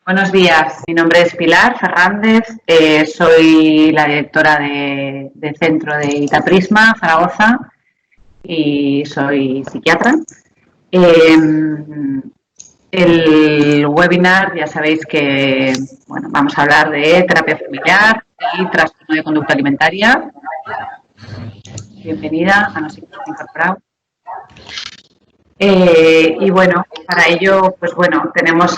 Buenos días, mi nombre es Pilar Fernández, soy la directora de Centro de Itaprisma, Zaragoza, y soy psiquiatra. El webinar, ya sabéis que vamos a hablar de terapia familiar y trastorno de conducta alimentaria. Bienvenida, a no ser que se haya incorporado. Y bueno, para ello, tenemos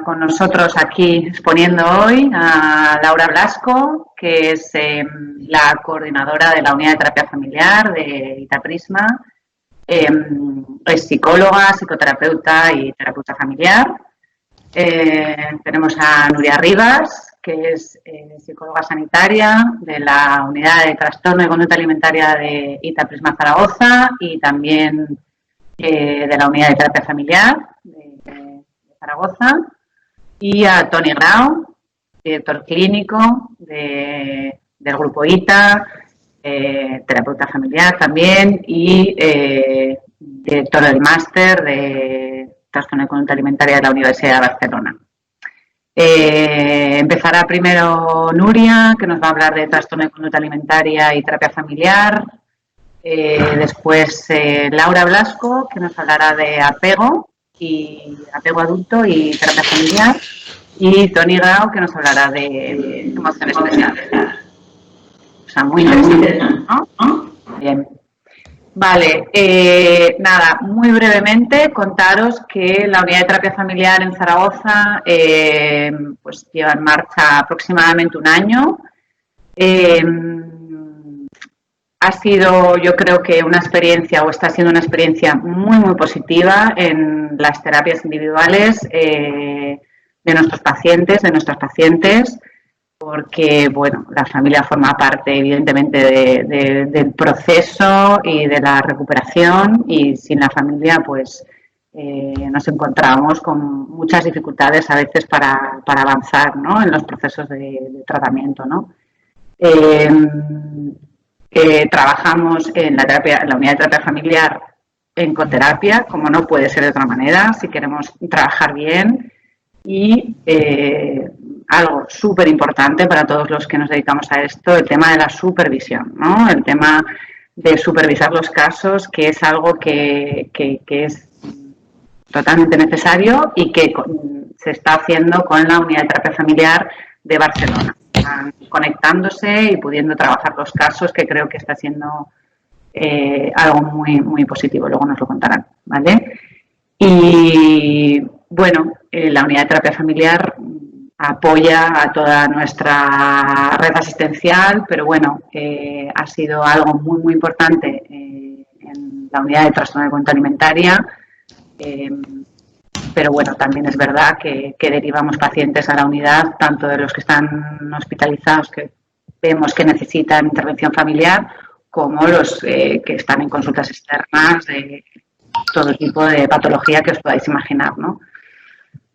con nosotros aquí exponiendo hoy a Laura Blasco, que es la coordinadora de la unidad de terapia familiar de Itaprisma. Es psicóloga, psicoterapeuta y terapeuta familiar. Tenemos a Nuria Rivas, que es psicóloga sanitaria de la unidad de trastorno de conducta alimentaria de Itaprisma Zaragoza y también de la unidad de terapia familiar de Zaragoza, y a Toni Grau, director clínico del grupo ITA, terapeuta familiar también y director del máster de trastorno de conducta alimentaria de la Universidad de Barcelona. Empezará primero Nuria, que nos va a hablar de trastorno de conducta alimentaria y terapia familiar. Después Laura Blasco, que nos hablará de apego adulto y terapia familiar, y Toni Grau, que nos hablará de emoción especial. O sea, muy interesante, ¿no? Bien. Vale, nada, muy brevemente contaros que la unidad de terapia familiar en Zaragoza pues lleva en marcha aproximadamente un año. Ha sido, yo creo que una experiencia, o está siendo una experiencia muy, muy positiva en las terapias individuales de nuestros pacientes, porque, bueno, la familia forma parte, evidentemente, del proceso y de la recuperación, y sin la familia, pues, nos encontramos con muchas dificultades a veces para avanzar, ¿no?, en los procesos de tratamiento, ¿no? Trabajamos en la unidad de terapia familiar en coterapia, como no puede ser de otra manera, si queremos trabajar bien, y algo súper importante para todos los que nos dedicamos a esto, el tema de la supervisión, ¿no? El tema de supervisar los casos, que es algo que es totalmente necesario y que se está haciendo con la unidad de terapia familiar de Barcelona, conectándose y pudiendo trabajar los casos, que creo que está siendo algo muy, muy positivo. Luego nos lo contarán, ¿vale? Y bueno, la unidad de terapia familiar apoya a toda nuestra red asistencial, pero bueno, ha sido algo muy, muy importante en la unidad de trastorno de conducta alimentaria. Pero bueno, también es verdad que derivamos pacientes a la unidad, tanto de los que están hospitalizados, que vemos que necesitan intervención familiar, como los que están en consultas externas de todo tipo de patología que os podáis imaginar, ¿no?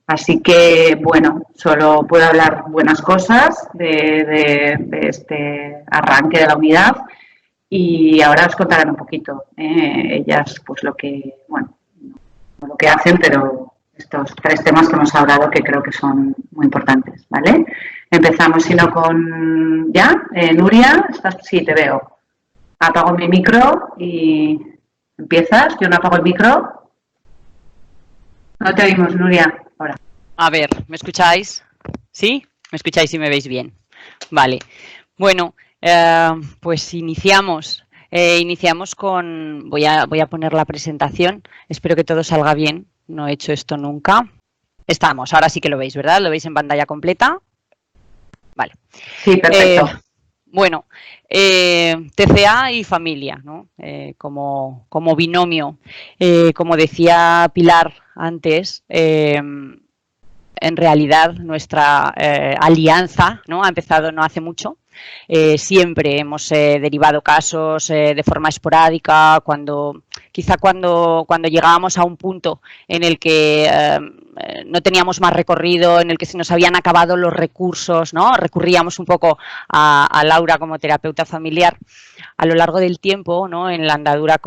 Así que, bueno, solo puedo hablar buenas cosas de este arranque de la unidad, y ahora os contarán un poquito ellas, pues lo que hacen, pero estos 3 temas que hemos hablado, que creo que son muy importantes, ¿vale? Empezamos, si no, con ya. Nuria, ¿estás? Sí, te veo. Apago mi micro y empiezas. Yo no apago el micro. No te oímos, Nuria. Ahora. A ver, ¿me escucháis? ¿Sí? ¿Me escucháis y me veis bien? Vale. Bueno, pues iniciamos. Iniciamos con... Voy a poner la presentación. Espero que todo salga bien. No he hecho esto nunca. Estamos. Ahora sí que lo veis, ¿verdad? ¿Lo veis en pantalla completa? Vale. Sí, perfecto. Bueno, TCA y familia, ¿no? Como binomio. Como decía Pilar antes, en realidad nuestra alianza, ¿no?, ha empezado no hace mucho. Siempre hemos derivado casos de forma esporádica, quizá cuando llegábamos a un punto en el que no teníamos más recorrido, en el que se nos habían acabado los recursos, ¿no? Recurríamos un poco a Laura como terapeuta familiar. A lo largo del tiempo, ¿no?, en la andadura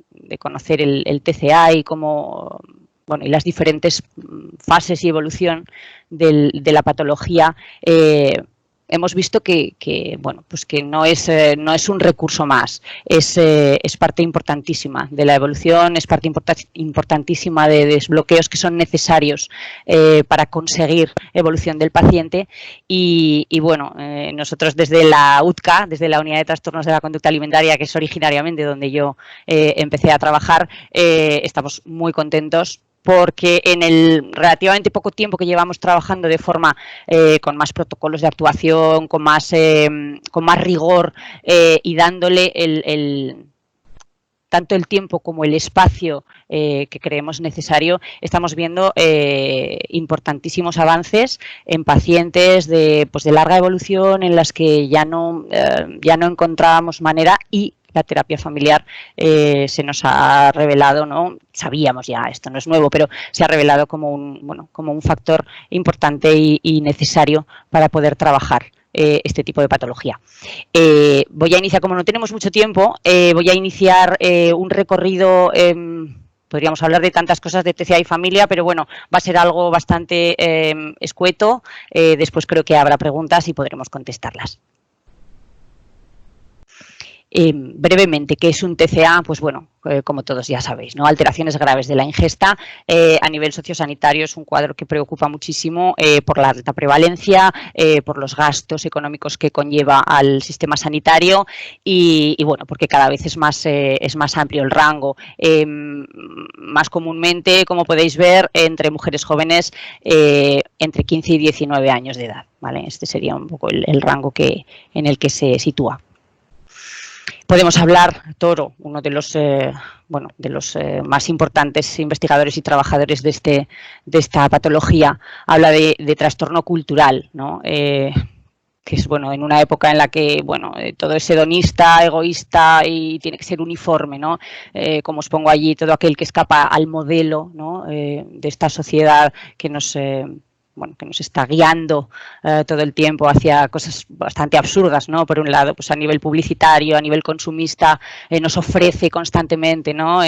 de conocer el TCA y cómo bueno, y las diferentes fases y evolución de la patología, hemos visto bueno, pues que no es un recurso más, es parte importantísima de la evolución, es parte importantísima de desbloqueos que son necesarios para conseguir evolución del paciente y bueno, nosotros desde la UTCA, desde la Unidad de Trastornos de la Conducta Alimentaria, que es originariamente donde yo empecé a trabajar, estamos muy contentos porque en el relativamente poco tiempo que llevamos trabajando de forma con más protocolos de actuación, con más rigor y dándole tanto el tiempo como el espacio que creemos necesario, estamos viendo importantísimos avances en pacientes de larga evolución en las que ya no encontrábamos manera y la terapia familiar se nos ha revelado, ¿no? Sabíamos ya, esto no es nuevo, pero se ha revelado como un factor importante y necesario para poder trabajar este tipo de patología. Voy a iniciar, como no tenemos mucho tiempo, voy a iniciar un recorrido. Podríamos hablar de tantas cosas de TCA y familia, pero bueno, va a ser algo bastante escueto. Después creo que habrá preguntas y podremos contestarlas. Brevemente, ¿qué es un TCA? Pues bueno, como todos ya sabéis, ¿no? Alteraciones graves de la ingesta. A nivel sociosanitario es un cuadro que preocupa muchísimo por la alta prevalencia, por los gastos económicos que conlleva al sistema sanitario y bueno, porque cada vez es más amplio el rango. Más comúnmente, como podéis ver, entre mujeres jóvenes entre 15 y 19 años de edad, ¿vale? Este sería un poco el rango en el que se sitúa. Podemos hablar, Toro, uno de los más importantes investigadores y trabajadores de esta patología, habla de trastorno cultural, ¿no? Que es en una época en la que todo es hedonista, egoísta y tiene que ser uniforme, ¿no? Como os pongo allí, todo aquel que escapa al modelo, ¿no? De esta sociedad que nos está guiando todo el tiempo hacia cosas bastante absurdas, ¿no? Por un lado, pues a nivel publicitario, a nivel consumista, nos ofrece constantemente, ¿no?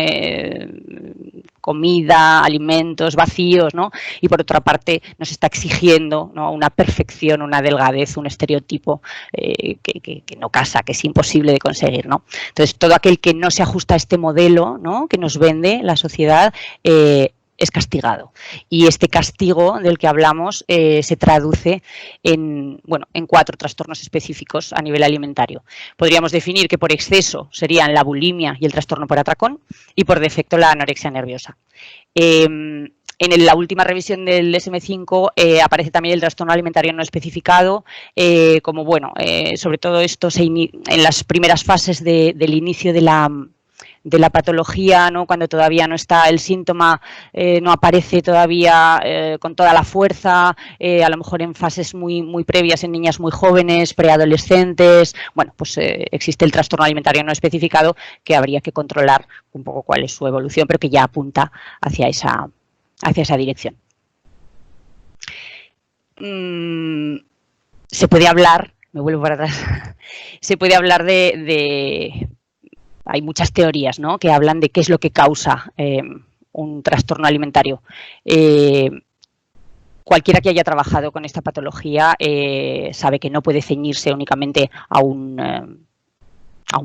Comida, alimentos vacíos, ¿no? Y por otra parte nos está exigiendo, ¿no? Una perfección, una delgadez, un estereotipo que no casa, que es imposible de conseguir, ¿no? Entonces, todo aquel que no se ajusta a este modelo, ¿no? Que nos vende la sociedad, es castigado. Y este castigo del que hablamos se traduce en 4 trastornos específicos a nivel alimentario. Podríamos definir que por exceso serían la bulimia y el trastorno por atracón y por defecto la anorexia nerviosa. En la última revisión del DSM-5 aparece también el trastorno alimentario no especificado, sobre todo esto en las primeras fases del inicio de la patología, ¿no? Cuando todavía no está el síntoma, no aparece todavía con toda la fuerza, a lo mejor en fases muy previas, en niñas muy jóvenes, preadolescentes. Pues existe el trastorno alimentario no especificado que habría que controlar un poco cuál es su evolución, pero que ya apunta hacia esa dirección. Se puede hablar, me vuelvo para atrás, se puede hablar hay muchas teorías, ¿no? Que hablan de qué es lo que causa un trastorno alimentario. Cualquiera que haya trabajado con esta patología sabe que no puede ceñirse únicamente a un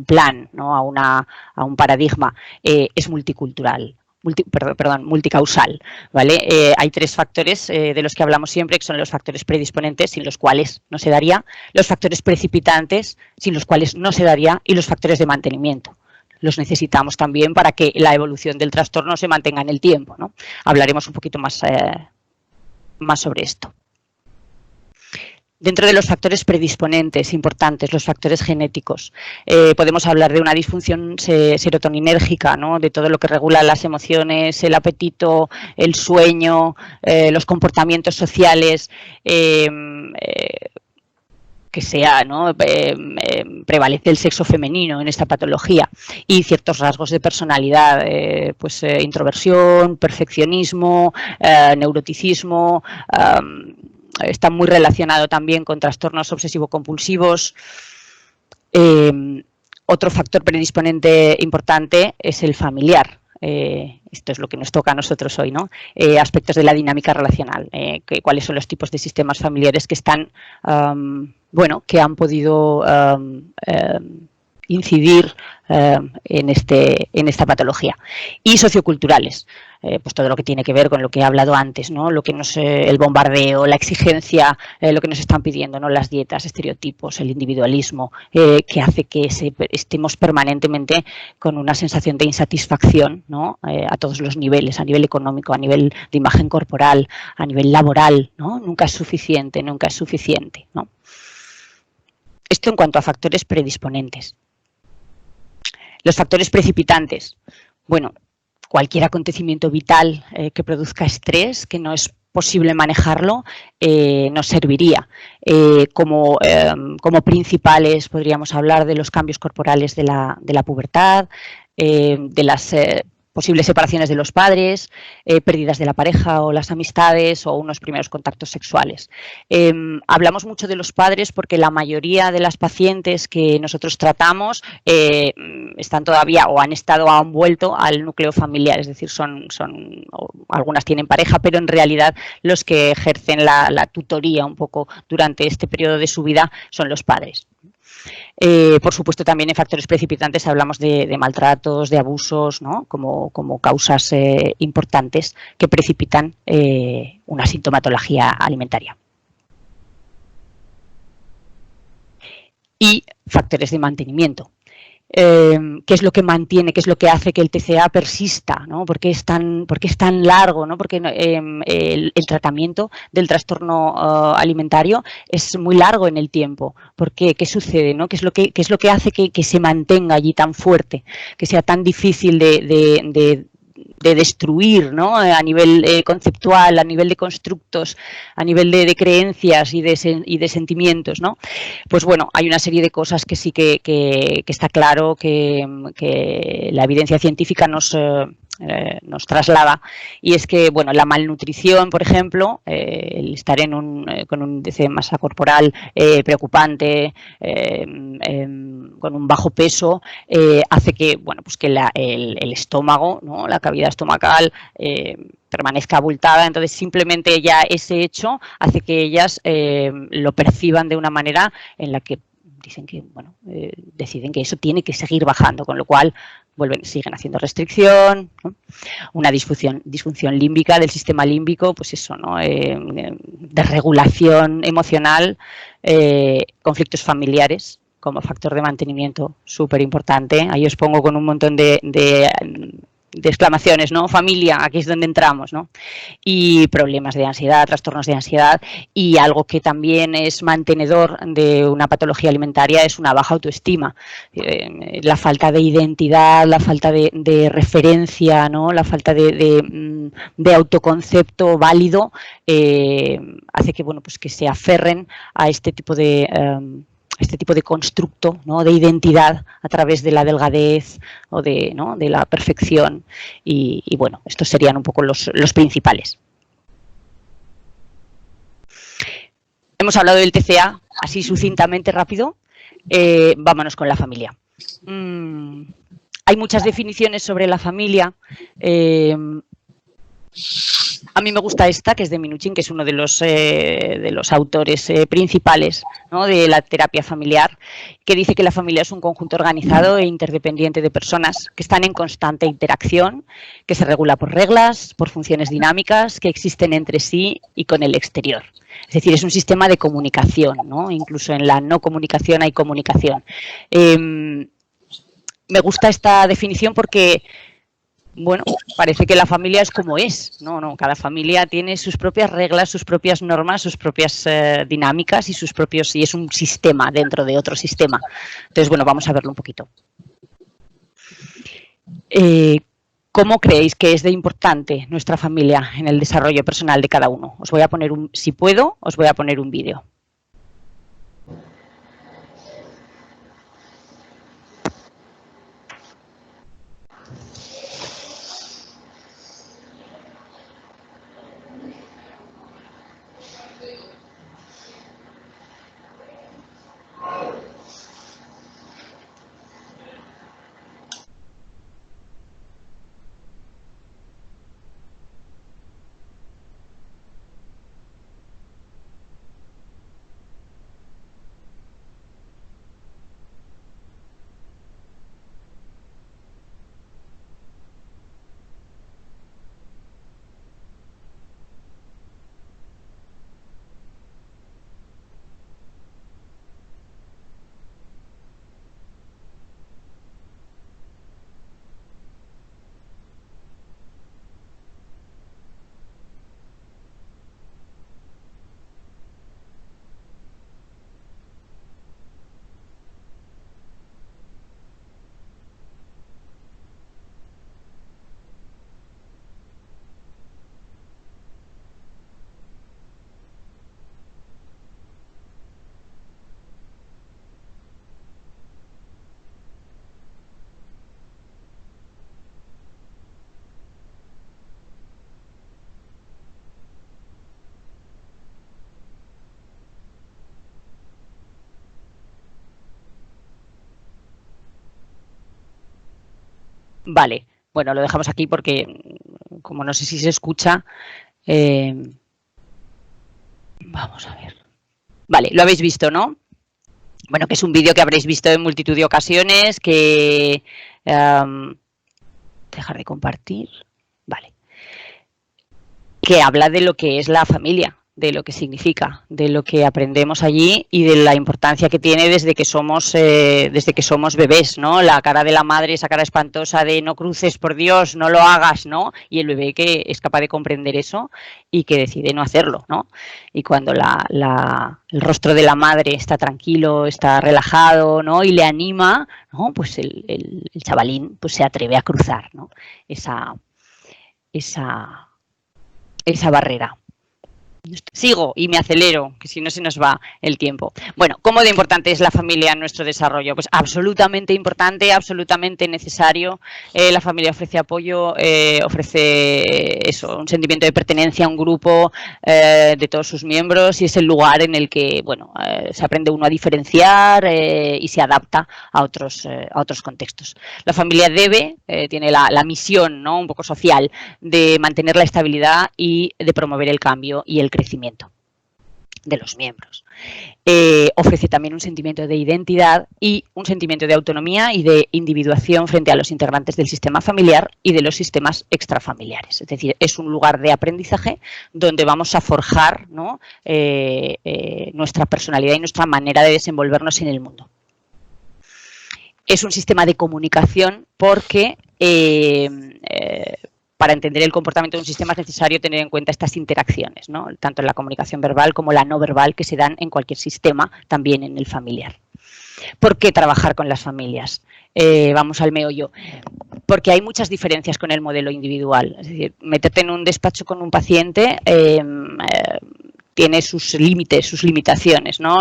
plan, ¿no? a un paradigma. Es multicultural. Multicausal, ¿vale? Hay 3 factores de los que hablamos siempre, que son los factores predisponentes, sin los cuales no se daría, los factores precipitantes, sin los cuales no se daría, y los factores de mantenimiento. Los necesitamos también para que la evolución del trastorno se mantenga en el tiempo, ¿no? Hablaremos un poquito más sobre esto. Dentro de los factores predisponentes importantes, los factores genéticos, podemos hablar de una disfunción serotoninérgica, ¿no? De todo lo que regula las emociones, el apetito, el sueño, los comportamientos sociales, que sea, ¿no? Prevalece el sexo femenino en esta patología y ciertos rasgos de personalidad, introversión, perfeccionismo, neuroticismo, está muy relacionado también con trastornos obsesivo-compulsivos. Otro factor predisponente importante es el familiar. esto es lo que nos toca a nosotros hoy, ¿no? Aspectos de la dinámica relacional, cuáles son los tipos de sistemas familiares que están, bueno, que han podido incidir en esta patología. Y socioculturales, pues todo lo que tiene que ver con lo que he hablado antes, ¿no? Lo que el bombardeo, la exigencia, lo que nos están pidiendo, ¿no? Las dietas, estereotipos, el individualismo, que hace que estemos permanentemente con una sensación de insatisfacción, ¿no? A todos los niveles, a nivel económico, a nivel de imagen corporal, a nivel laboral, ¿no? Nunca es suficiente, ¿no? Esto en cuanto a factores predisponentes. Los factores precipitantes. Bueno, cualquier acontecimiento vital que produzca estrés, que no es posible manejarlo, nos serviría. Como principales podríamos hablar de los cambios corporales de la pubertad, de las posibles separaciones de los padres, pérdidas de la pareja o las amistades o unos primeros contactos sexuales. Hablamos mucho de los padres porque la mayoría de las pacientes que nosotros tratamos están todavía o han vuelto al núcleo familiar, es decir, algunas tienen pareja, pero en realidad los que ejercen la tutoría un poco durante este periodo de su vida son los padres. Por supuesto, también en factores precipitantes hablamos de maltratos, de abusos, ¿no? como causas importantes que precipitan una sintomatología alimentaria. Y factores de mantenimiento. ¿Qué es lo que mantiene, qué es lo que hace que el TCA persista, ¿no? ¿Por qué es tan largo, ¿no? Porque el tratamiento del trastorno alimentario es muy largo en el tiempo. ¿Por qué? ¿Qué sucede, ¿no? ¿Qué es lo que hace que se mantenga allí tan fuerte, que sea tan difícil de destruir, ¿no? A nivel conceptual, a nivel de constructos, a nivel de creencias y de sentimientos, ¿no? Pues bueno, hay una serie de cosas que sí que está claro que la evidencia científica nos traslada, y es que, bueno, la malnutrición, por ejemplo, el estar con un índice de masa corporal preocupante, con un bajo peso, hace que, bueno, pues que el estómago, ¿no? La cavidad estomacal permanezca abultada. Entonces, simplemente ya ese hecho hace que ellas lo perciban de una manera en la que dicen que, bueno, deciden que eso tiene que seguir bajando, con lo cual siguen haciendo restricción, ¿no? Una disfunción límbica del sistema límbico, pues eso, ¿no? Desregulación emocional, conflictos familiares como factor de mantenimiento súper importante. Ahí os pongo con un montón de exclamaciones, ¿no? Familia, aquí es donde entramos, ¿no? Y problemas de ansiedad, trastornos de ansiedad, y algo que también es mantenedor de una patología alimentaria es una baja autoestima, la falta de identidad, la falta de referencia, ¿no? La falta de autoconcepto válido hace que, bueno, pues que se aferren a este tipo de constructo, ¿no? De identidad a través de la delgadez o ¿no? de la perfección, y bueno, estos serían un poco los principales. Hemos hablado del TCA así sucintamente, rápido. Vámonos con la familia. Hay muchas definiciones sobre la familia. A mí me gusta esta, que es de Minuchin, que es uno de los autores principales, ¿no? De la terapia familiar, que dice que la familia es un conjunto organizado e interdependiente de personas que están en constante interacción, que se regula por reglas, por funciones dinámicas, que existen entre sí y con el exterior. Es decir, es un sistema de comunicación, ¿no? Incluso en la no comunicación hay comunicación. Me gusta esta definición porque, bueno, parece que la familia es como es. No, cada familia tiene sus propias reglas, sus propias normas, sus propias dinámicas y es un sistema dentro de otro sistema. Entonces, bueno, vamos a verlo un poquito. ¿Cómo creéis que es de importante nuestra familia en el desarrollo personal de cada uno? Os voy a poner si puedo, os voy a poner un vídeo. Vale, bueno, lo dejamos aquí porque, como no sé si se escucha, vamos a ver. Vale, lo habéis visto, ¿no? Bueno, que es un vídeo que habréis visto en multitud de ocasiones, que... dejar de compartir. Vale. Que habla de lo que es la familia, de lo que significa, de lo que aprendemos allí y de la importancia que tiene desde que somos bebés, ¿no? La cara de la madre, esa cara espantosa de no cruces, por Dios, no lo hagas, ¿no? Y el bebé que es capaz de comprender eso y que decide no hacerlo, ¿no? Y cuando el rostro de la madre está tranquilo, está relajado, ¿no? Y le anima, ¿no? Pues el chavalín pues se atreve a cruzar, ¿no? Esa barrera. Sigo y me acelero, que si no se nos va el tiempo. Bueno, ¿cómo de importante es la familia en nuestro desarrollo? Pues absolutamente importante, absolutamente necesario. La familia ofrece apoyo, ofrece eso, un sentimiento de pertenencia a un grupo de todos sus miembros y es el lugar en el que, bueno, se aprende uno a diferenciar y se adapta a otros contextos. La familia tiene la misión, ¿no? Un poco social, de mantener la estabilidad y de promover el cambio y el crecimiento de los miembros. Ofrece también un sentimiento de identidad y un sentimiento de autonomía y de individuación frente a los integrantes del sistema familiar y de los sistemas extrafamiliares. Es decir, es un lugar de aprendizaje donde vamos a forjar, ¿no? Nuestra personalidad y nuestra manera de desenvolvernos en el mundo. Es un sistema de comunicación porque para entender el comportamiento de un sistema es necesario tener en cuenta estas interacciones, ¿no? Tanto en la comunicación verbal como la no verbal que se dan en cualquier sistema, también en el familiar. ¿Por qué trabajar con las familias? Vamos al meollo. Porque hay muchas diferencias con el modelo individual. Es decir, meterte en un despacho con un paciente tiene sus límites, sus limitaciones, ¿no?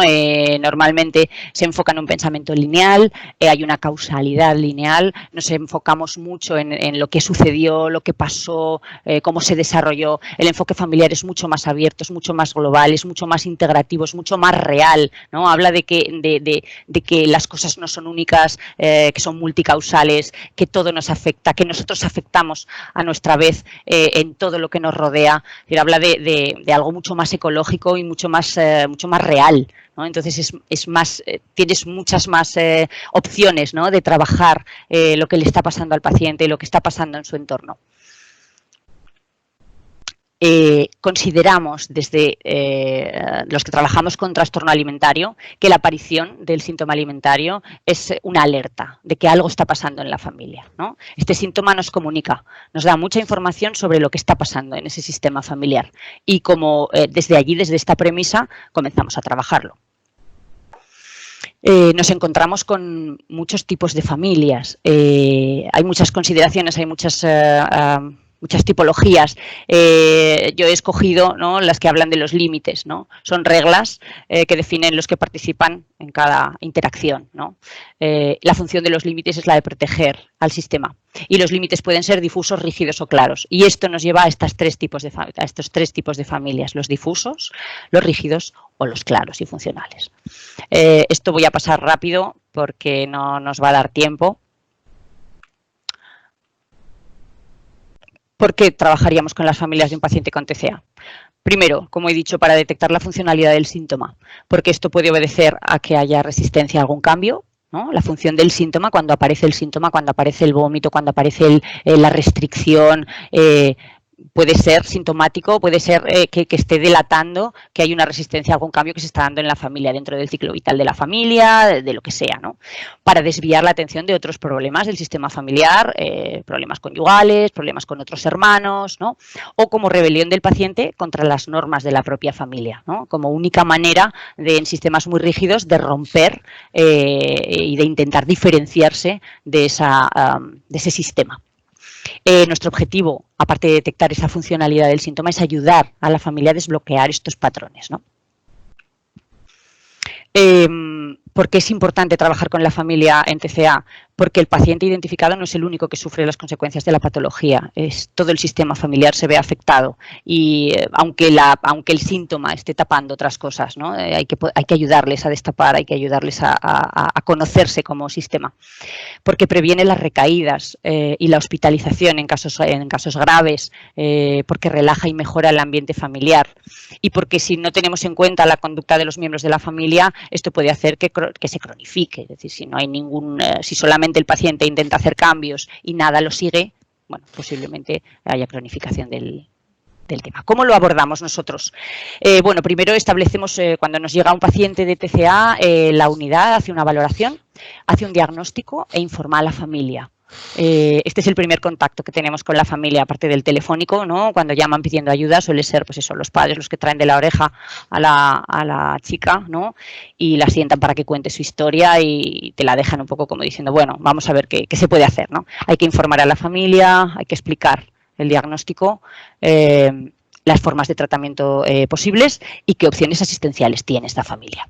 Normalmente se enfoca en un pensamiento lineal, hay una causalidad lineal, nos enfocamos mucho en lo que sucedió, lo que pasó, cómo se desarrolló. El enfoque familiar es mucho más abierto, es mucho más global, es mucho más integrativo, es mucho más real, ¿no? Habla de que las cosas no son únicas, que son multicausales, que todo nos afecta, que nosotros afectamos a nuestra vez en todo lo que nos rodea. Habla de algo mucho más ecológico y mucho más real, ¿no? Entonces tienes muchas más opciones, ¿no? De trabajar lo que le está pasando al paciente y lo que está pasando en su entorno. Consideramos desde los que trabajamos con trastorno alimentario que la aparición del síntoma alimentario es una alerta de que algo está pasando en la familia, ¿no? Este síntoma nos comunica, nos da mucha información sobre lo que está pasando en ese sistema familiar y como desde allí, desde esta premisa, comenzamos a trabajarlo. Nos encontramos con muchos tipos de familias, hay muchas consideraciones, hay muchas tipologías. Yo he escogido, ¿no?, las que hablan de los límites, ¿no? Son reglas que definen los que participan en cada interacción, ¿no? La función de los límites es la de proteger al sistema y los límites pueden ser difusos, rígidos o claros. Y esto nos lleva a estos tres tipos de familias, los difusos, los rígidos o los claros y funcionales. Esto voy a pasar rápido porque no nos va a dar tiempo. ¿Por qué trabajaríamos con las familias de un paciente con TCA? Primero, como he dicho, para detectar la funcionalidad del síntoma, porque esto puede obedecer a que haya resistencia a algún cambio, ¿no? La función del síntoma, cuando aparece el síntoma, cuando aparece el vómito, cuando aparece la restricción, puede ser sintomático, puede ser que esté delatando que hay una resistencia a algún cambio que se está dando en la familia, dentro del ciclo vital de la familia, de lo que sea, ¿no? Para desviar la atención de otros problemas del sistema familiar, problemas conyugales, problemas con otros hermanos, ¿no? O como rebelión del paciente contra las normas de la propia familia, ¿no? Como única manera en sistemas muy rígidos de romper y de intentar diferenciarse de ese sistema. Nuestro objetivo, aparte de detectar esa funcionalidad del síntoma, es ayudar a la familia a desbloquear estos patrones, ¿no? ¿Por qué es importante trabajar con la familia en TCA? Porque el paciente identificado no es el único que sufre las consecuencias de la patología, todo el sistema familiar se ve afectado y aunque el síntoma esté tapando otras cosas, ¿no? Hay que ayudarles a destapar, hay que ayudarles a conocerse como sistema, porque previene las recaídas y la hospitalización en casos graves, porque relaja y mejora el ambiente familiar y porque si no tenemos en cuenta la conducta de los miembros de la familia, esto puede hacer que se cronifique, es decir, si no hay si solamente el paciente intenta hacer cambios y nada lo sigue, bueno, posiblemente haya cronificación del tema. ¿Cómo lo abordamos nosotros? Bueno, primero establecemos, cuando nos llega un paciente de TCA, la unidad hace una valoración, hace un diagnóstico e informa a la familia. Este es el primer contacto que tenemos con la familia, aparte del telefónico, ¿no? Cuando llaman pidiendo ayuda suele ser, pues eso, los padres los que traen de la oreja a la chica, ¿no? Y la sientan para que cuente su historia y te la dejan un poco como diciendo, bueno, vamos a ver qué se puede hacer, ¿no? Hay que informar a la familia, hay que explicar el diagnóstico, las formas de tratamiento posibles y qué opciones asistenciales tiene esta familia.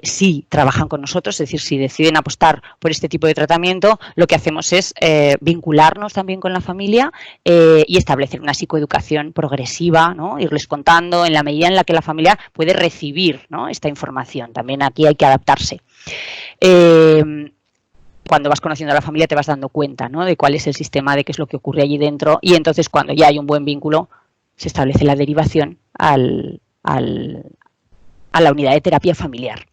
Si trabajan con nosotros, es decir, si deciden apostar por este tipo de tratamiento, lo que hacemos es vincularnos también con la familia y establecer una psicoeducación progresiva, ¿no? Irles contando en la medida en la que la familia puede recibir, ¿no? Esta información. También aquí hay que adaptarse. Cuando vas conociendo a la familia te vas dando cuenta, ¿no? De cuál es el sistema, de qué es lo que ocurre allí dentro y entonces cuando ya hay un buen vínculo se establece la derivación a la unidad de terapia familiar.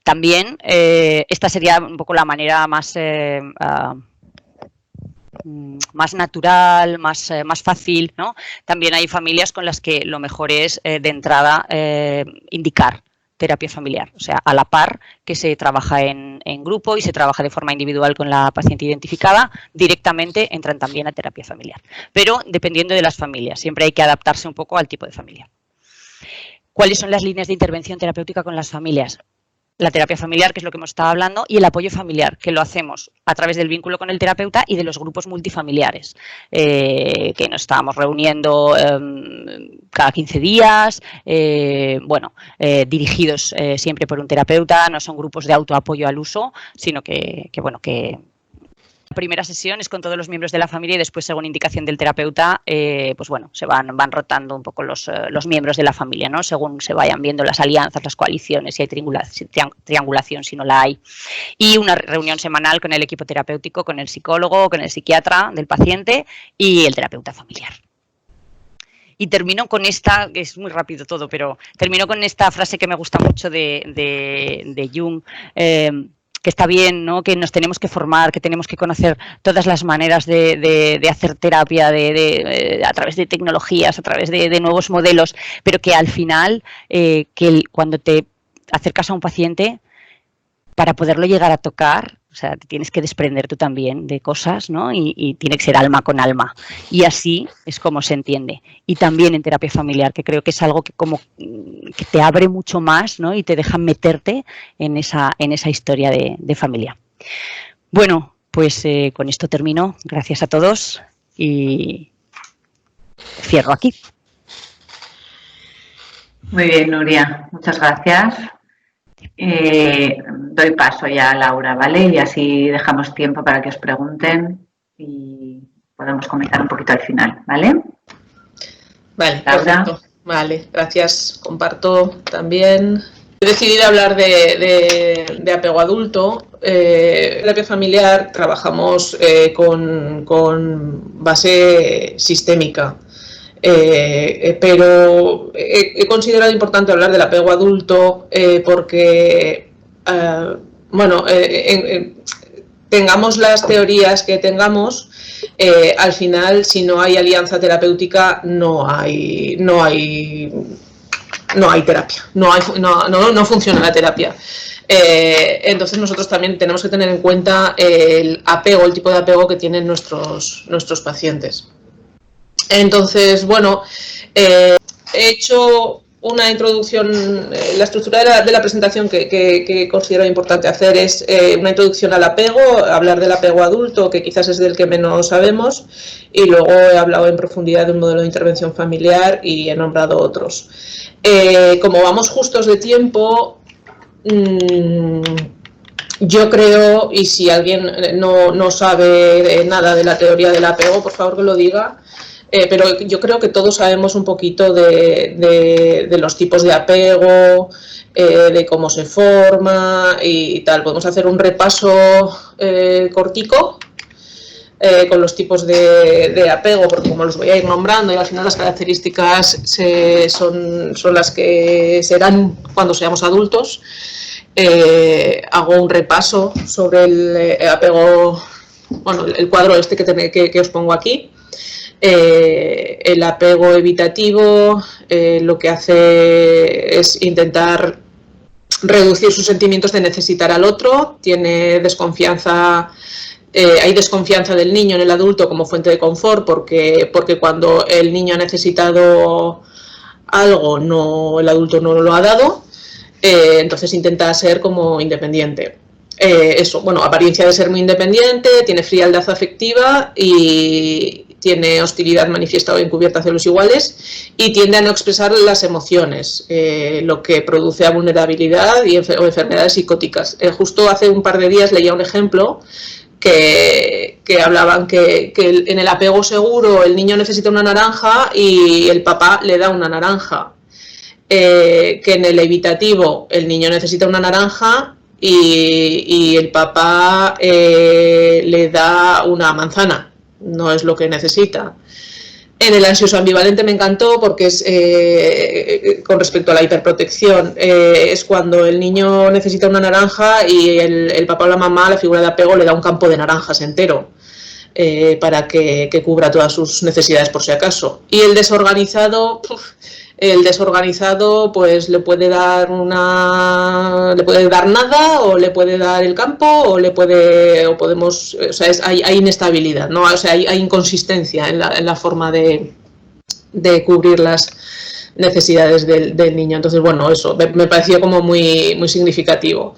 También, esta sería un poco la manera más natural, más fácil, ¿no? También hay familias con las que lo mejor es, de entrada, indicar terapia familiar, o sea, a la par que se trabaja en grupo y se trabaja de forma individual con la paciente identificada, directamente entran también a terapia familiar. Pero dependiendo de las familias, siempre hay que adaptarse un poco al tipo de familia. ¿Cuáles son las líneas de intervención terapéutica con las familias? La terapia familiar, que es lo que hemos estado hablando, y el apoyo familiar, que lo hacemos a través del vínculo con el terapeuta y de los grupos multifamiliares, que nos estábamos reuniendo cada 15 días, dirigidos siempre por un terapeuta, no son grupos de autoapoyo al uso, sino que la primera sesión es con todos los miembros de la familia y después, según indicación del terapeuta, se van rotando un poco los miembros de la familia, ¿no? Según se vayan viendo las alianzas, las coaliciones, si hay triangulación, si no la hay. Y una reunión semanal con el equipo terapéutico, con el psicólogo, con el psiquiatra del paciente y el terapeuta familiar. Y termino con esta, que es muy rápido todo, pero termino con esta frase que me gusta mucho de Jung, que está bien, ¿no? Que nos tenemos que formar, que tenemos que conocer todas las maneras de hacer terapia a través de tecnologías, a través de nuevos modelos, pero que al final, cuando te acercas a un paciente, para poderlo llegar a tocar, o sea, te tienes que desprender tú también de cosas, ¿no? Y tiene que ser alma con alma. Y así es como se entiende. Y también en terapia familiar, que creo que es algo que te abre mucho más, ¿no? Y te deja meterte en esa historia de familia. Bueno, pues con esto termino. Gracias a todos y cierro aquí. Muy bien, Nuria. Muchas gracias. Doy paso ya a Laura, ¿vale? Y así dejamos tiempo para que os pregunten y podemos comentar un poquito al final, ¿vale? Vale, Laura. Perfecto. Vale, gracias. Comparto también. He decidido hablar de apego adulto. En terapia familiar trabajamos con base sistémica. Pero he considerado importante hablar del apego adulto porque, tengamos las teorías que tengamos, al final, si no hay alianza terapéutica, no hay terapia, no funciona la terapia. Entonces nosotros también tenemos que tener en cuenta el tipo de apego que tienen nuestros pacientes. Entonces, bueno, he hecho una introducción, la estructura de la presentación que considero importante hacer es una introducción al apego, hablar del apego adulto, que quizás es del que menos sabemos, y luego he hablado en profundidad de un modelo de intervención familiar y he nombrado otros. Como vamos justos de tiempo, yo creo, y si alguien no sabe nada de la teoría del apego, por favor que lo diga, pero yo creo que todos sabemos un poquito de los tipos de apego, de cómo se forma y tal. Podemos hacer un repaso cortico con los tipos de apego, porque como los voy a ir nombrando y al final las características son las que serán cuando seamos adultos. Hago un repaso sobre el apego, bueno, el cuadro este que os pongo aquí. El apego evitativo lo que hace es intentar reducir sus sentimientos de necesitar al otro, tiene desconfianza. Hay desconfianza del niño en el adulto como fuente de confort porque cuando el niño ha necesitado algo, el adulto no lo ha dado, entonces intenta ser como independiente. Apariencia de ser muy independiente, tiene frialdad afectiva y tiene hostilidad manifiesta o encubierta hacia los iguales y tiende a no expresar las emociones, lo que produce a vulnerabilidad o enfermedades psicóticas. Justo hace un par de días leía un ejemplo que hablaban que en el apego seguro el niño necesita una naranja y el papá le da una naranja. Que en el evitativo el niño necesita una naranja y el papá le da una manzana, no es lo que necesita. En el ansioso ambivalente me encantó porque es con respecto a la hiperprotección, es cuando el niño necesita una naranja y el papá o la mamá, la figura de apego, le da un campo de naranjas entero para que cubra todas sus necesidades por si acaso. Y el desorganizado pues le puede dar nada o le puede dar el campo hay inestabilidad, ¿no? O sea, hay inconsistencia en la forma de cubrir las necesidades del niño. Entonces, bueno, eso me pareció como muy, muy significativo.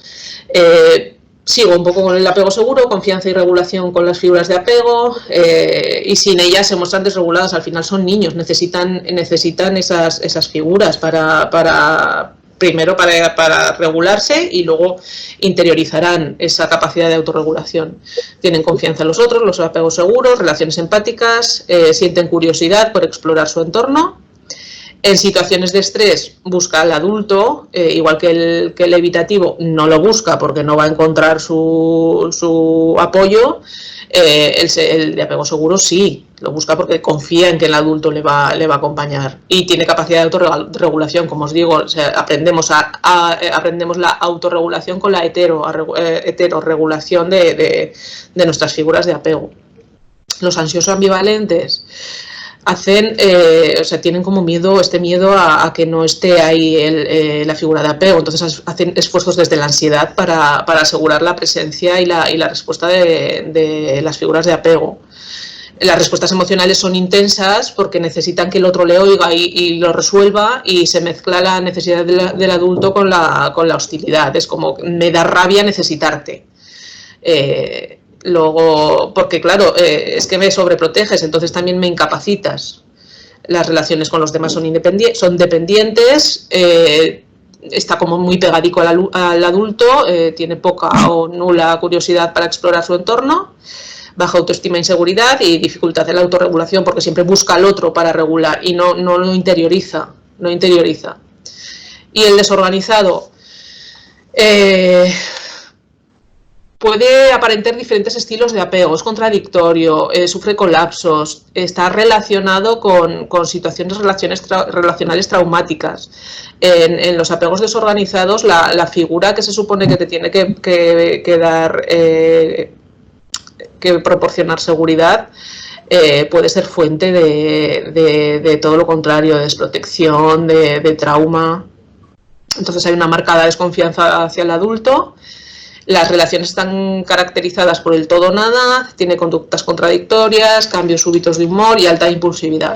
Sigo un poco con el apego seguro, confianza y regulación con las figuras de apego, y sin ellas se muestran desreguladas. Al final son niños, necesitan esas figuras primero para regularse y luego interiorizarán esa capacidad de autorregulación. Tienen confianza en los otros, los apegos seguros, relaciones empáticas, sienten curiosidad por explorar su entorno. En situaciones de estrés busca al adulto, igual que el evitativo no lo busca porque no va a encontrar su apoyo. El de apego seguro sí, lo busca porque confía en que el adulto le va a acompañar y tiene capacidad de autorregulación, como os digo. O sea, aprendemos la autorregulación con la heterorregulación de nuestras figuras de apego. Los ansiosos ambivalentes tienen como miedo a que no esté ahí la figura de apego, entonces hacen esfuerzos desde la ansiedad para asegurar la presencia y la respuesta de las figuras de apego. Las respuestas emocionales son intensas porque necesitan que el otro le oiga y lo resuelva, y se mezcla la necesidad del adulto con la hostilidad. Es como, me da rabia necesitarte. Luego, porque claro, es que me sobreproteges, entonces también me incapacitas. Las relaciones con los demás son dependientes, está como muy pegadico al adulto, tiene poca o nula curiosidad para explorar su entorno, baja autoestima e inseguridad y dificultad en la autorregulación porque siempre busca al otro para regular y no lo interioriza. Y el desorganizado puede aparentar diferentes estilos de apego, es contradictorio, sufre colapsos, está relacionado con situaciones relacionales traumáticas. En los apegos desorganizados, la figura que se supone que te tiene que dar, que proporcionar seguridad, puede ser fuente de todo lo contrario, de desprotección, de trauma. Entonces hay una marcada desconfianza hacia el adulto. Las relaciones están caracterizadas por el todo o nada, tiene conductas contradictorias, cambios súbitos de humor y alta impulsividad.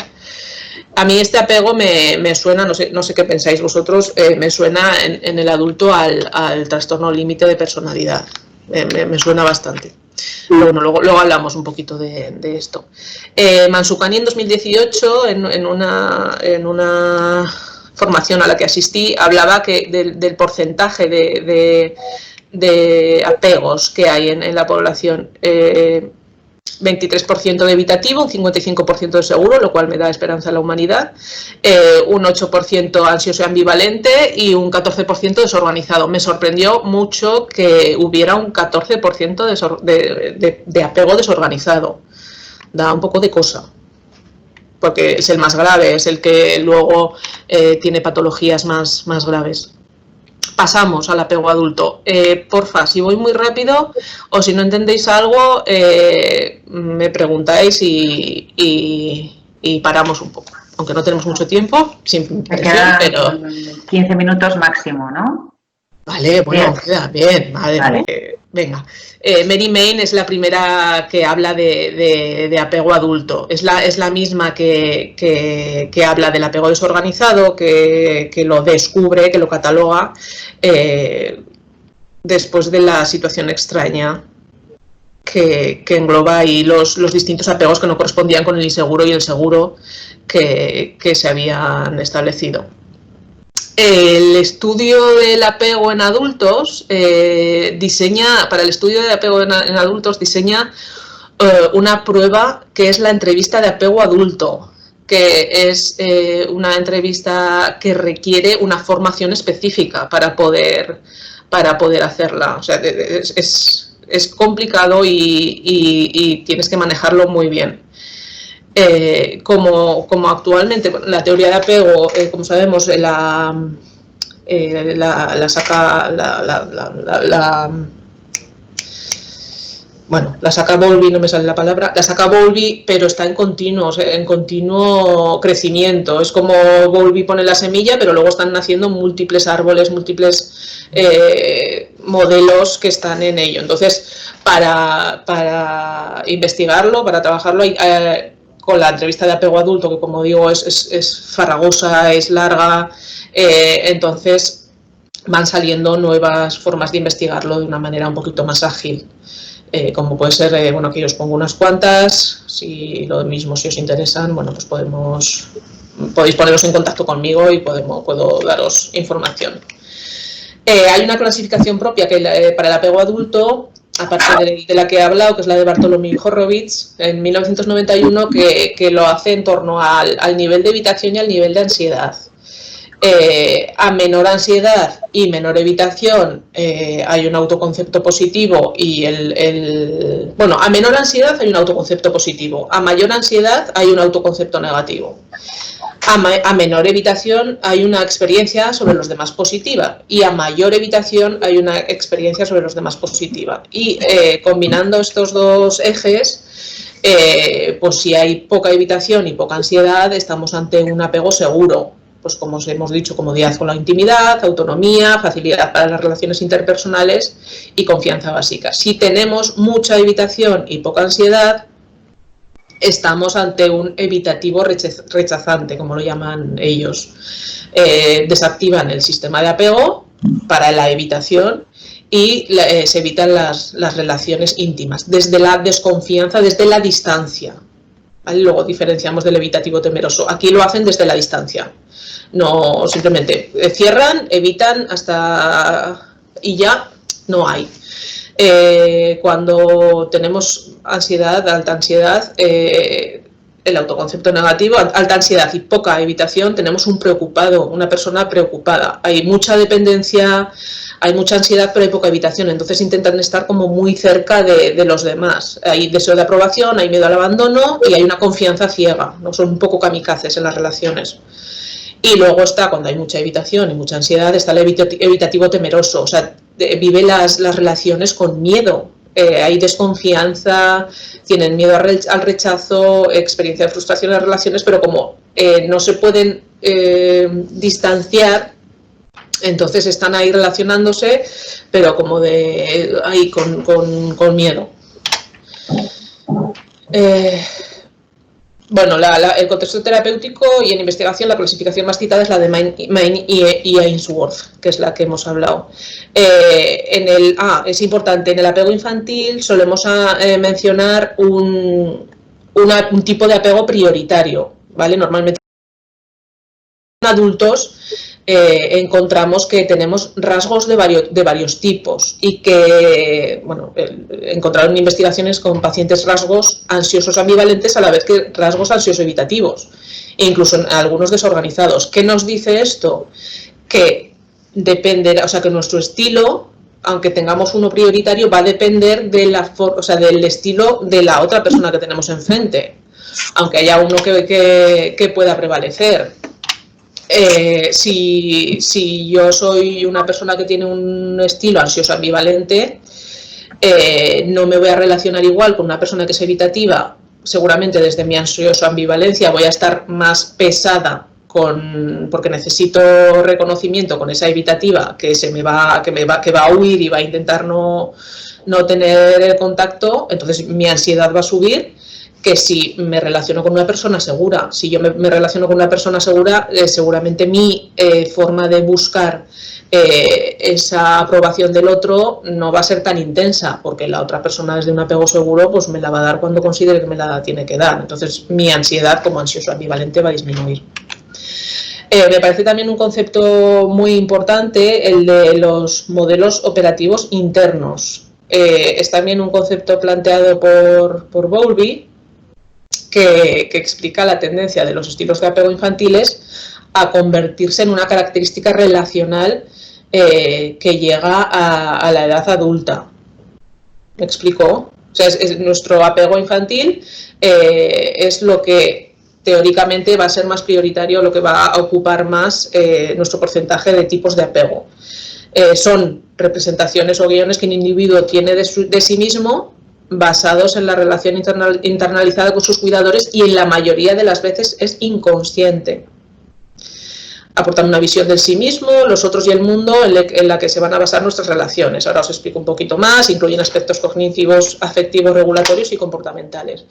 A mí este apego me suena, no sé qué pensáis vosotros, me suena en el adulto al trastorno límite de personalidad. Me suena bastante. Pero bueno, luego hablamos un poquito de esto. Mansukhani en 2018, en una formación a la que asistí hablaba que del porcentaje de apegos que hay en la población. 23% de evitativo, un 55% de seguro, lo cual me da esperanza a la humanidad, un 8% ansioso y ambivalente y un 14% desorganizado. Me sorprendió mucho que hubiera un 14% de apego desorganizado. Da un poco de cosa, porque es el más grave, es el que luego tiene patologías más graves. Pasamos al apego adulto. Porfa, si voy muy rápido o si no entendéis algo, me preguntáis y paramos un poco. Aunque no tenemos mucho tiempo, sin quedan pero 15 minutos máximo, ¿no? Vale, bueno, queda bien. Vale. Venga. Mary Main es la primera que habla de apego adulto. Es la misma que habla del apego desorganizado, que lo descubre, que lo cataloga después de la situación extraña que engloba ahí los distintos apegos que no correspondían con el inseguro y el seguro que se habían establecido. El estudio del apego en adultos para el estudio del apego en adultos diseña una prueba que es la entrevista de apego adulto, que es una entrevista que requiere una formación específica para poder hacerla. O sea, es complicado y tienes que manejarlo muy bien. Como actualmente la teoría de apego, como sabemos, la saca Bowlby, no me sale la palabra, la saca Bowlby, pero está en continuo crecimiento. Es como Bowlby pone la semilla, pero luego están naciendo múltiples árboles, múltiples modelos que están en ello. Entonces, para investigarlo, para trabajarlo, con la entrevista de apego adulto, que como digo es farragosa, es larga, entonces van saliendo nuevas formas de investigarlo de una manera un poquito más ágil, como puede ser, aquí os pongo unas cuantas, si lo mismo si os interesan, pues podéis poneros en contacto conmigo y puedo daros información. Hay una clasificación propia para el apego adulto, aparte de la que he hablado, que es la de Bartholomew y Horowitz, en 1991, que lo hace en torno al nivel de evitación y al nivel de ansiedad. A menor ansiedad y menor evitación hay un autoconcepto positivo y a menor ansiedad hay un autoconcepto positivo, a mayor ansiedad hay un autoconcepto negativo. A menor evitación hay una experiencia sobre los demás positiva y a mayor evitación hay una experiencia sobre los demás positiva. Y combinando estos dos ejes, pues si hay poca evitación y poca ansiedad, estamos ante un apego seguro. Pues como os hemos dicho, comodidad con la intimidad, autonomía, facilidad para las relaciones interpersonales y confianza básica. Si tenemos mucha evitación y poca ansiedad, estamos ante un evitativo rechazante, como lo llaman ellos. Desactivan el sistema de apego para la evitación y se evitan las relaciones íntimas, desde la desconfianza, desde la distancia. ¿Vale? Luego diferenciamos del evitativo temeroso. Aquí lo hacen desde la distancia. No simplemente cierran, evitan y ya no hay. Cuando tenemos ansiedad, alta ansiedad, el autoconcepto negativo, alta ansiedad y poca evitación, tenemos un preocupado, una persona preocupada. Hay mucha dependencia, hay mucha ansiedad, pero hay poca evitación. Entonces intentan estar como muy cerca de los demás. Hay deseo de aprobación, hay miedo al abandono y hay una confianza ciega, ¿no? Son un poco kamikazes en las relaciones. Y luego está, cuando hay mucha evitación y mucha ansiedad, está el evitativo temeroso, o sea, vive las relaciones con miedo. Hay desconfianza, tienen miedo al rechazo, experiencia de frustración en las relaciones, pero como no se pueden distanciar, entonces están ahí relacionándose, pero como ahí con miedo. El contexto terapéutico y en investigación la clasificación más citada es la de Main y Ainsworth, que es la que hemos hablado. Es importante, en el apego infantil solemos mencionar un tipo de apego prioritario, ¿vale? Normalmente adultos encontramos que tenemos rasgos de varios tipos y que, bueno, encontraron investigaciones con pacientes rasgos ansiosos ambivalentes a la vez que rasgos ansioso-evitativos, e incluso en algunos desorganizados. ¿Qué nos dice esto? Que depende, o sea, que nuestro estilo, aunque tengamos uno prioritario, va a depender de del estilo de la otra persona que tenemos enfrente, aunque haya uno que pueda prevalecer. Si yo soy una persona que tiene un estilo ansioso ambivalente, no me voy a relacionar igual con una persona que es evitativa. Seguramente desde mi ansioso ambivalencia voy a estar más pesada porque necesito reconocimiento con esa evitativa que va a huir y va a intentar no tener el contacto. Entonces mi ansiedad va a subir, que si me relaciono con una persona segura. Si yo me relaciono con una persona segura, seguramente mi forma de buscar esa aprobación del otro no va a ser tan intensa, porque la otra persona desde un apego seguro pues me la va a dar cuando considere que me la tiene que dar. Entonces mi ansiedad como ansioso ambivalente va a disminuir. Me parece también un concepto muy importante el de los modelos operativos internos. Es también un concepto planteado por Bowlby, que explica la tendencia de los estilos de apego infantiles a convertirse en una característica relacional que llega a la edad adulta. ¿Me explico? O sea, nuestro apego infantil es lo que teóricamente va a ser más prioritario, lo que va a ocupar más nuestro porcentaje de tipos de apego. Son representaciones o guiones que un individuo tiene de sí mismo, basados en la relación internalizada con sus cuidadores, y en la mayoría de las veces es inconsciente. Aportan una visión del sí mismo, los otros y el mundo en la que se van a basar nuestras relaciones. Ahora os explico un poquito más. Incluyen aspectos cognitivos, afectivos, regulatorios y comportamentales.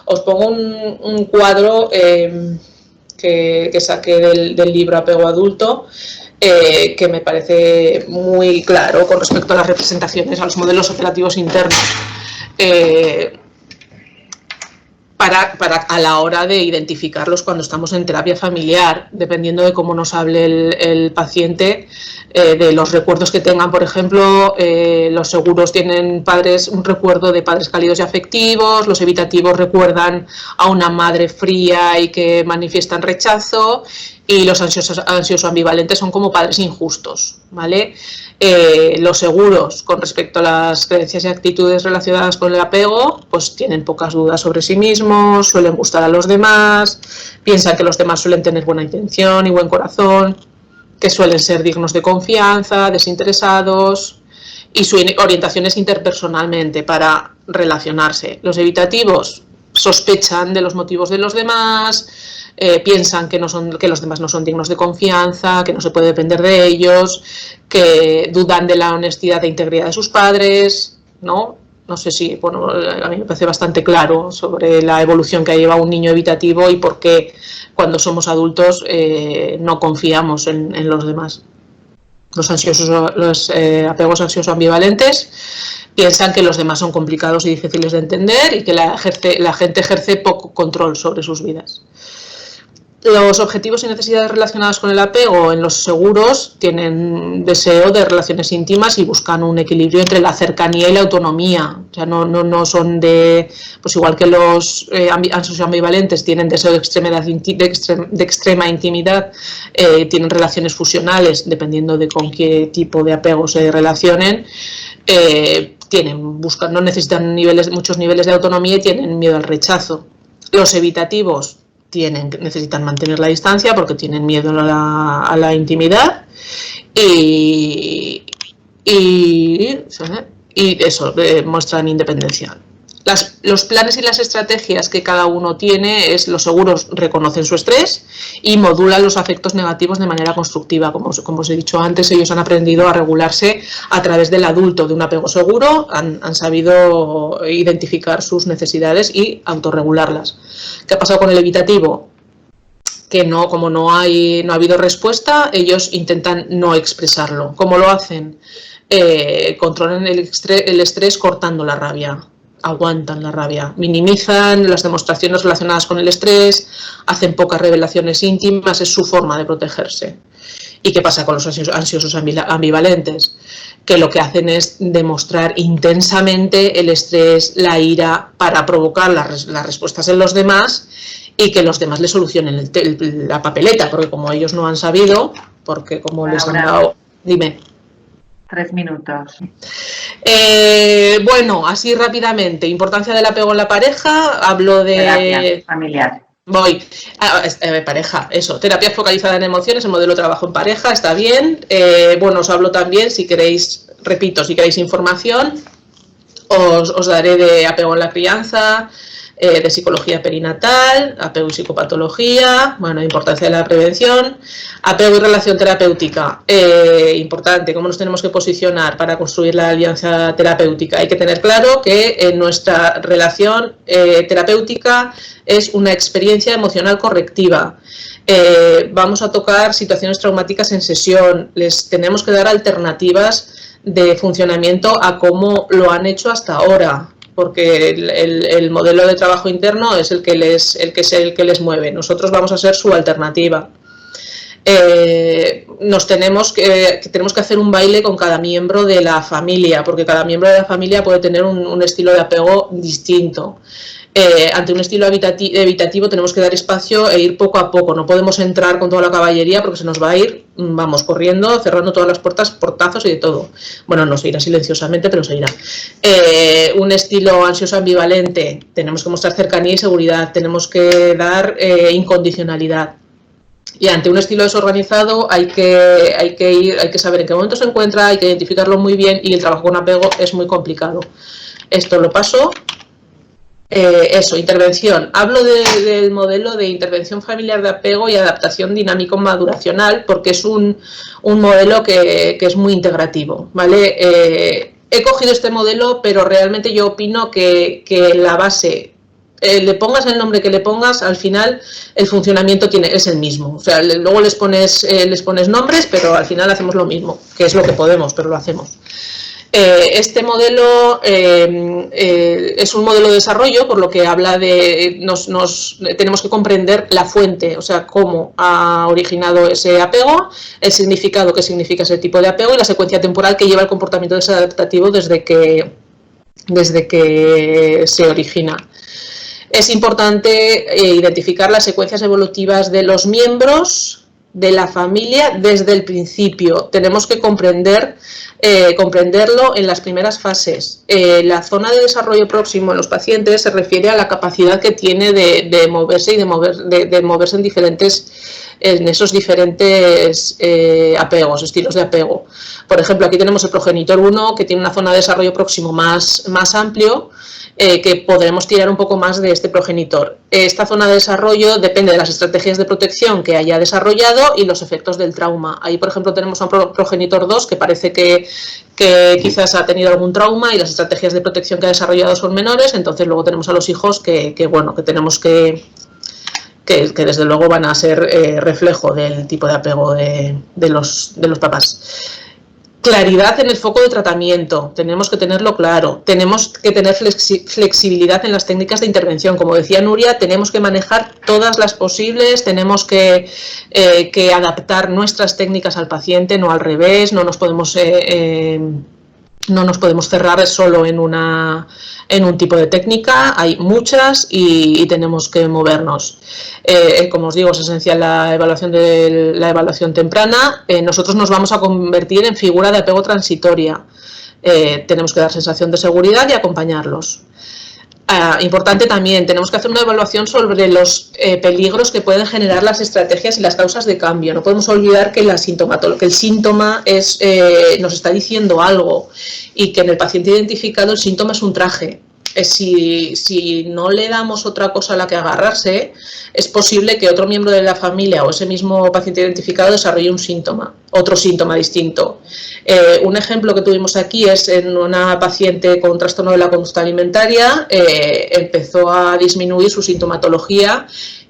Os pongo un cuadro que saqué del libro Apego Adulto, que me parece muy claro con respecto a las representaciones, a los modelos operativos internos. Para a la hora de identificarlos cuando estamos en terapia familiar, dependiendo de cómo nos hable el paciente, de los recuerdos que tengan. Por ejemplo, los seguros tienen un recuerdo de padres cálidos y afectivos, los evitativos recuerdan a una madre fría y que manifiestan rechazo, y los ansiosos ambivalentes son como padres injustos, ¿vale? Los seguros, con respecto a las creencias y actitudes relacionadas con el apego, pues tienen pocas dudas sobre sí mismos, suelen gustar a los demás, piensan que los demás suelen tener buena intención y buen corazón, que suelen ser dignos de confianza, desinteresados, y su orientación es interpersonalmente para relacionarse. Los evitativos sospechan de los motivos de los demás, piensan que los demás no son dignos de confianza, que no se puede depender de ellos, que dudan de la honestidad e integridad de sus padres, ¿no? No sé si, bueno, a mí me parece bastante claro sobre la evolución que ha llevado un niño evitativo y por qué cuando somos adultos no confiamos en los demás. Los apegos ansiosos ambivalentes piensan que los demás son complicados y difíciles de entender y que la gente ejerce poco control sobre sus vidas. Los objetivos y necesidades relacionadas con el apego en los seguros tienen deseo de relaciones íntimas y buscan un equilibrio entre la cercanía y la autonomía. O sea, no son pues igual que los ansiosos ambivalentes tienen deseo de extrema intimidad, tienen relaciones fusionales dependiendo de con qué tipo de apego se relacionen. No necesitan muchos niveles de autonomía y tienen miedo al rechazo. Los evitativos necesitan mantener la distancia porque tienen miedo a la intimidad y eso, muestran independencia. Los planes y las estrategias que cada uno tiene los seguros reconocen su estrés y modulan los afectos negativos de manera constructiva. Como os he dicho antes, ellos han aprendido a regularse a través del adulto de un apego seguro, han sabido identificar sus necesidades y autorregularlas. ¿Qué ha pasado con el evitativo? Que como no ha habido respuesta, ellos intentan no expresarlo. ¿Cómo lo hacen? Controlan el estrés cortando la rabia. aguantan la rabia, minimizan las demostraciones relacionadas con el estrés, hacen pocas revelaciones íntimas, es su forma de protegerse. ¿Y qué pasa con los ansiosos ambivalentes? Que lo que hacen es demostrar intensamente el estrés, la ira, para provocar las respuestas en los demás y que los demás le solucionen la papeleta, porque como ellos no han sabido, porque como les han dado... Dime. 3 minutos. Bueno, así rápidamente, importancia del apego en la pareja, hablo de... Terapia familiar. Voy, pareja, eso, terapia focalizada en emociones, el modelo de trabajo en pareja, está bien. Bueno, os hablo también, si queréis, repito, si queréis información, os daré de apego en la crianza, de psicología perinatal, apego y psicopatología, bueno, importancia de la prevención, apego y relación terapéutica, importante, cómo nos tenemos que posicionar para construir la alianza terapéutica. Hay que tener claro que nuestra relación terapéutica es una experiencia emocional correctiva. Vamos a tocar situaciones traumáticas en sesión, les tenemos que dar alternativas de funcionamiento a cómo lo han hecho hasta ahora, porque el modelo de trabajo interno es el que les mueve. Nosotros vamos a ser su alternativa. Tenemos que hacer un baile con cada miembro de la familia, porque cada miembro de la familia puede tener un estilo de apego distinto. Ante un estilo evitativo tenemos que dar espacio e ir poco a poco, no podemos entrar con toda la caballería porque se nos va a ir, vamos, corriendo, cerrando todas las puertas, portazos y de todo. Bueno, no se irá silenciosamente, pero se irá. Un estilo ansioso ambivalente, tenemos que mostrar cercanía y seguridad, tenemos que dar incondicionalidad. Y ante un estilo desorganizado hay que saber en qué momento se encuentra, hay que identificarlo muy bien y el trabajo con apego es muy complicado. Esto lo paso. Intervención. Hablo del modelo de intervención familiar de apego y adaptación dinámico-maduracional porque es un modelo que es muy integrativo, ¿vale? He cogido este modelo, pero realmente yo opino que la base, le pongas el nombre que le pongas, al final el funcionamiento es el mismo. O sea, luego les pones nombres, pero al final hacemos lo mismo, que es lo que podemos, pero lo hacemos. Este modelo es un modelo de desarrollo, por lo que habla de tenemos que comprender la fuente, o sea, cómo ha originado ese apego, el significado que significa ese tipo de apego y la secuencia temporal que lleva el comportamiento desadaptativo desde que se origina. Es importante identificar las secuencias evolutivas de los miembros de la familia desde el principio. Tenemos que comprenderlo en las primeras fases. La zona de desarrollo próximo en los pacientes se refiere a la capacidad que tiene de moverse y de moverse en esos diferentes apegos, estilos de apego. Por ejemplo, aquí tenemos el progenitor 1 que tiene una zona de desarrollo próximo más amplio, que podremos tirar un poco más de este progenitor. Esta zona de desarrollo depende de las estrategias de protección que haya desarrollado y los efectos del trauma. Ahí, por ejemplo, tenemos a un progenitor 2 que parece que quizás ha tenido algún trauma y las estrategias de protección que ha desarrollado son menores. Entonces luego tenemos a los hijos que tenemos que desde luego van a ser reflejo del tipo de apego de los papás. Claridad en el foco de tratamiento, tenemos que tenerlo claro, tenemos que tener flexibilidad en las técnicas de intervención. Como decía Nuria, tenemos que manejar todas las posibles, tenemos que adaptar nuestras técnicas al paciente, no al revés, no nos podemos cerrar solo en un tipo de técnica, hay muchas y tenemos que movernos. Como os digo, es esencial la evaluación temprana. Nosotros nos vamos a convertir en figura de apego transitoria. Tenemos que dar sensación de seguridad y acompañarlos. Importante también, tenemos que hacer una evaluación sobre los peligros que pueden generar las estrategias y las causas de cambio. No podemos olvidar que el síntoma nos está diciendo algo y que en el paciente identificado el síntoma es un traje. Si no le damos otra cosa a la que agarrarse, es posible que otro miembro de la familia o ese mismo paciente identificado desarrolle otro síntoma distinto. Un ejemplo que tuvimos aquí es en una paciente con trastorno de la conducta alimentaria, empezó a disminuir su sintomatología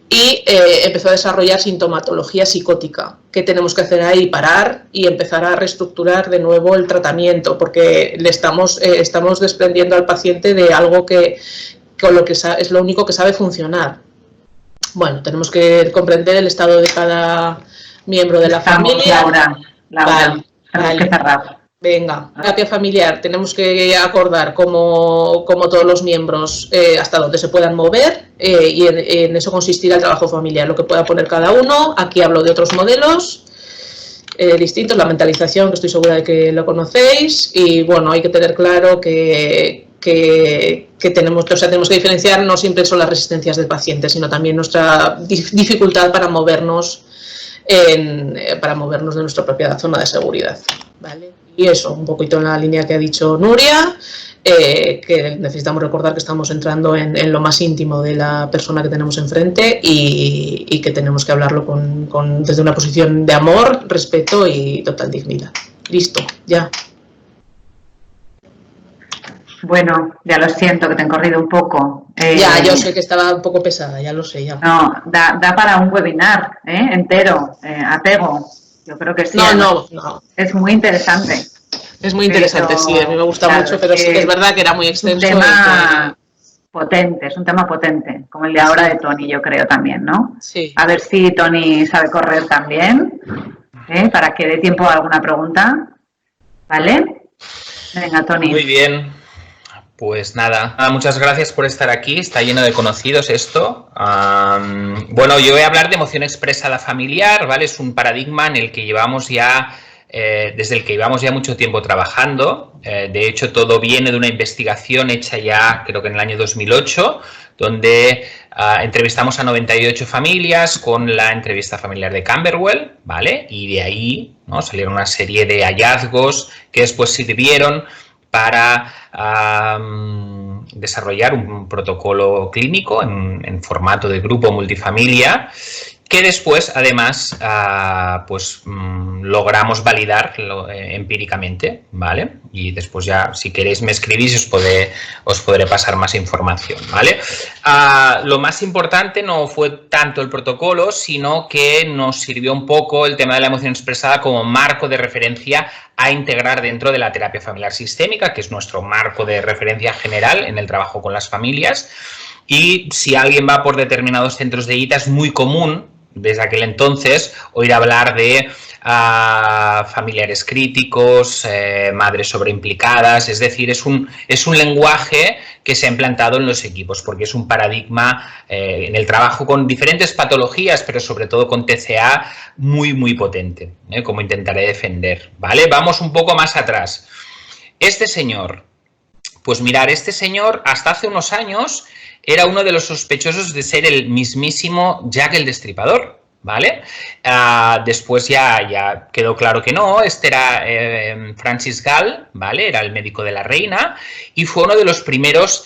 y empezó a desarrollar sintomatología psicótica. ¿Qué tenemos que hacer ahí? Parar y empezar a reestructurar de nuevo el tratamiento, porque le estamos desprendiendo al paciente de algo con lo que es lo único que sabe funcionar. Bueno, tenemos que comprender el estado de cada miembro de la familia. Laura, tenemos que cerrar. Venga, terapia familiar, tenemos que acordar como todos los miembros hasta donde se puedan mover y en eso consistirá el trabajo familiar, lo que pueda poner cada uno. Aquí hablo de otros modelos distintos, la mentalización, que estoy segura de que lo conocéis, y bueno, hay que tener claro que tenemos que diferenciar, no siempre son las resistencias del paciente, sino también nuestra dificultad para movernos de nuestra propia zona de seguridad, ¿vale? Y eso, un poquito en la línea que ha dicho Nuria, que necesitamos recordar que estamos entrando en lo más íntimo de la persona que tenemos enfrente y que tenemos que hablarlo desde una posición de amor, respeto y total dignidad. Listo, ya. Bueno, ya lo siento que te he corrido un poco. Ya, yo sé que estaba un poco pesada, ya lo sé. Ya. No, da para un webinar entero, apego. Yo creo que sí. No. Es muy interesante. Es muy interesante, sí, a mí me gusta mucho, pero sí que es verdad que era muy extenso. Es un tema potente, como el de ahora de Tony, yo creo también, ¿no? Sí. A ver si Tony sabe correr también, para que dé tiempo a alguna pregunta. ¿Vale? Venga, Tony. Muy bien. Pues nada, muchas gracias por estar aquí, está lleno de conocidos esto. Bueno, yo voy a hablar de emoción expresada familiar, ¿vale? Es un paradigma en el que llevamos ya, desde el que llevamos ya mucho tiempo trabajando. De hecho, todo viene de una investigación hecha ya, creo que en el año 2008, donde entrevistamos a 98 familias con la entrevista familiar de Camberwell, ¿vale? Y de ahí, ¿no?, salieron una serie de hallazgos que después sirvieron para desarrollar un protocolo clínico en formato de grupo multifamilia, que después, además, logramos validar empíricamente, ¿vale? Y después ya, si queréis, me escribís y os podré pasar más información, ¿vale? Lo más importante no fue tanto el protocolo, sino que nos sirvió un poco el tema de la emoción expresada como marco de referencia a integrar dentro de la terapia familiar sistémica, que es nuestro marco de referencia general en el trabajo con las familias. Y si alguien va por determinados centros de ITA, es muy común desde aquel entonces oír hablar de familiares críticos, madres sobreimplicadas, es decir, es un lenguaje que se ha implantado en los equipos porque es un paradigma en el trabajo con diferentes patologías, pero sobre todo con TCA muy, muy potente, como intentaré defender, ¿vale? Vamos un poco más atrás. Este señor, pues mirar, este señor hasta hace unos años era uno de los sospechosos de ser el mismísimo Jack el Destripador, ¿vale? Después ya quedó claro que no. Este era Francis Gall, ¿vale? Era el médico de la reina y fue uno de los primeros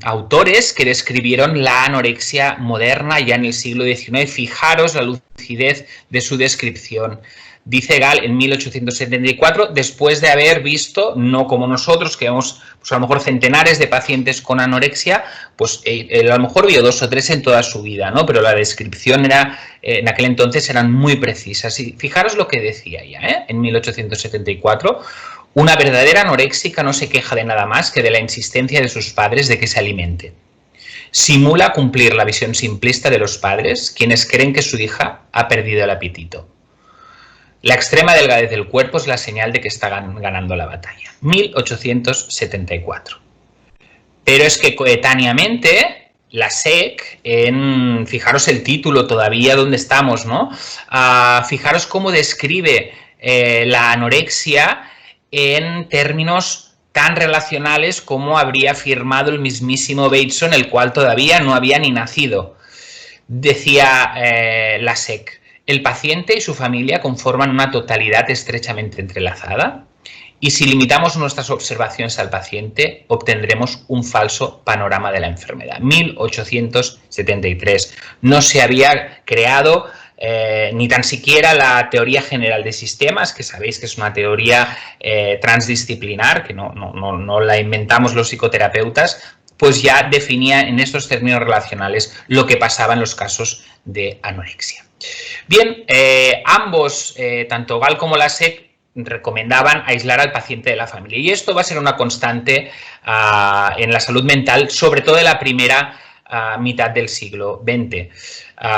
autores que describieron la anorexia moderna ya en el siglo XIX. Fijaros la lucidez de su descripción. Dice Gall en 1874, después de haber visto, no como nosotros, que vemos pues a lo mejor centenares de pacientes con anorexia, pues él a lo mejor vio 2 o 3 en toda su vida, ¿no? Pero la descripción era, en aquel entonces eran muy precisas. Y fijaros lo que decía ya, en 1874, una verdadera anoréxica no se queja de nada más que de la insistencia de sus padres de que se alimente. Simula cumplir la visión simplista de los padres, quienes creen que su hija ha perdido el apetito. La extrema delgadez del cuerpo es la señal de que está ganando la batalla. 1874. Pero es que coetáneamente la SEC, fijaros el título todavía donde estamos, ¿no? Fijaros cómo describe la anorexia en términos tan relacionales como habría afirmado el mismísimo Bateson, el cual todavía no había ni nacido. Decía la SEC. El paciente y su familia conforman una totalidad estrechamente entrelazada y si limitamos nuestras observaciones al paciente obtendremos un falso panorama de la enfermedad. 1873. No se había creado ni tan siquiera la teoría general de sistemas, que sabéis que es una teoría transdisciplinar, que no la inventamos los psicoterapeutas, pues ya definía en estos términos relacionales lo que pasaba en los casos de anorexia. Bien, ambos, tanto Gall como Lasek, recomendaban aislar al paciente de la familia, y esto va a ser una constante en la salud mental, sobre todo en la primera mitad del siglo XX.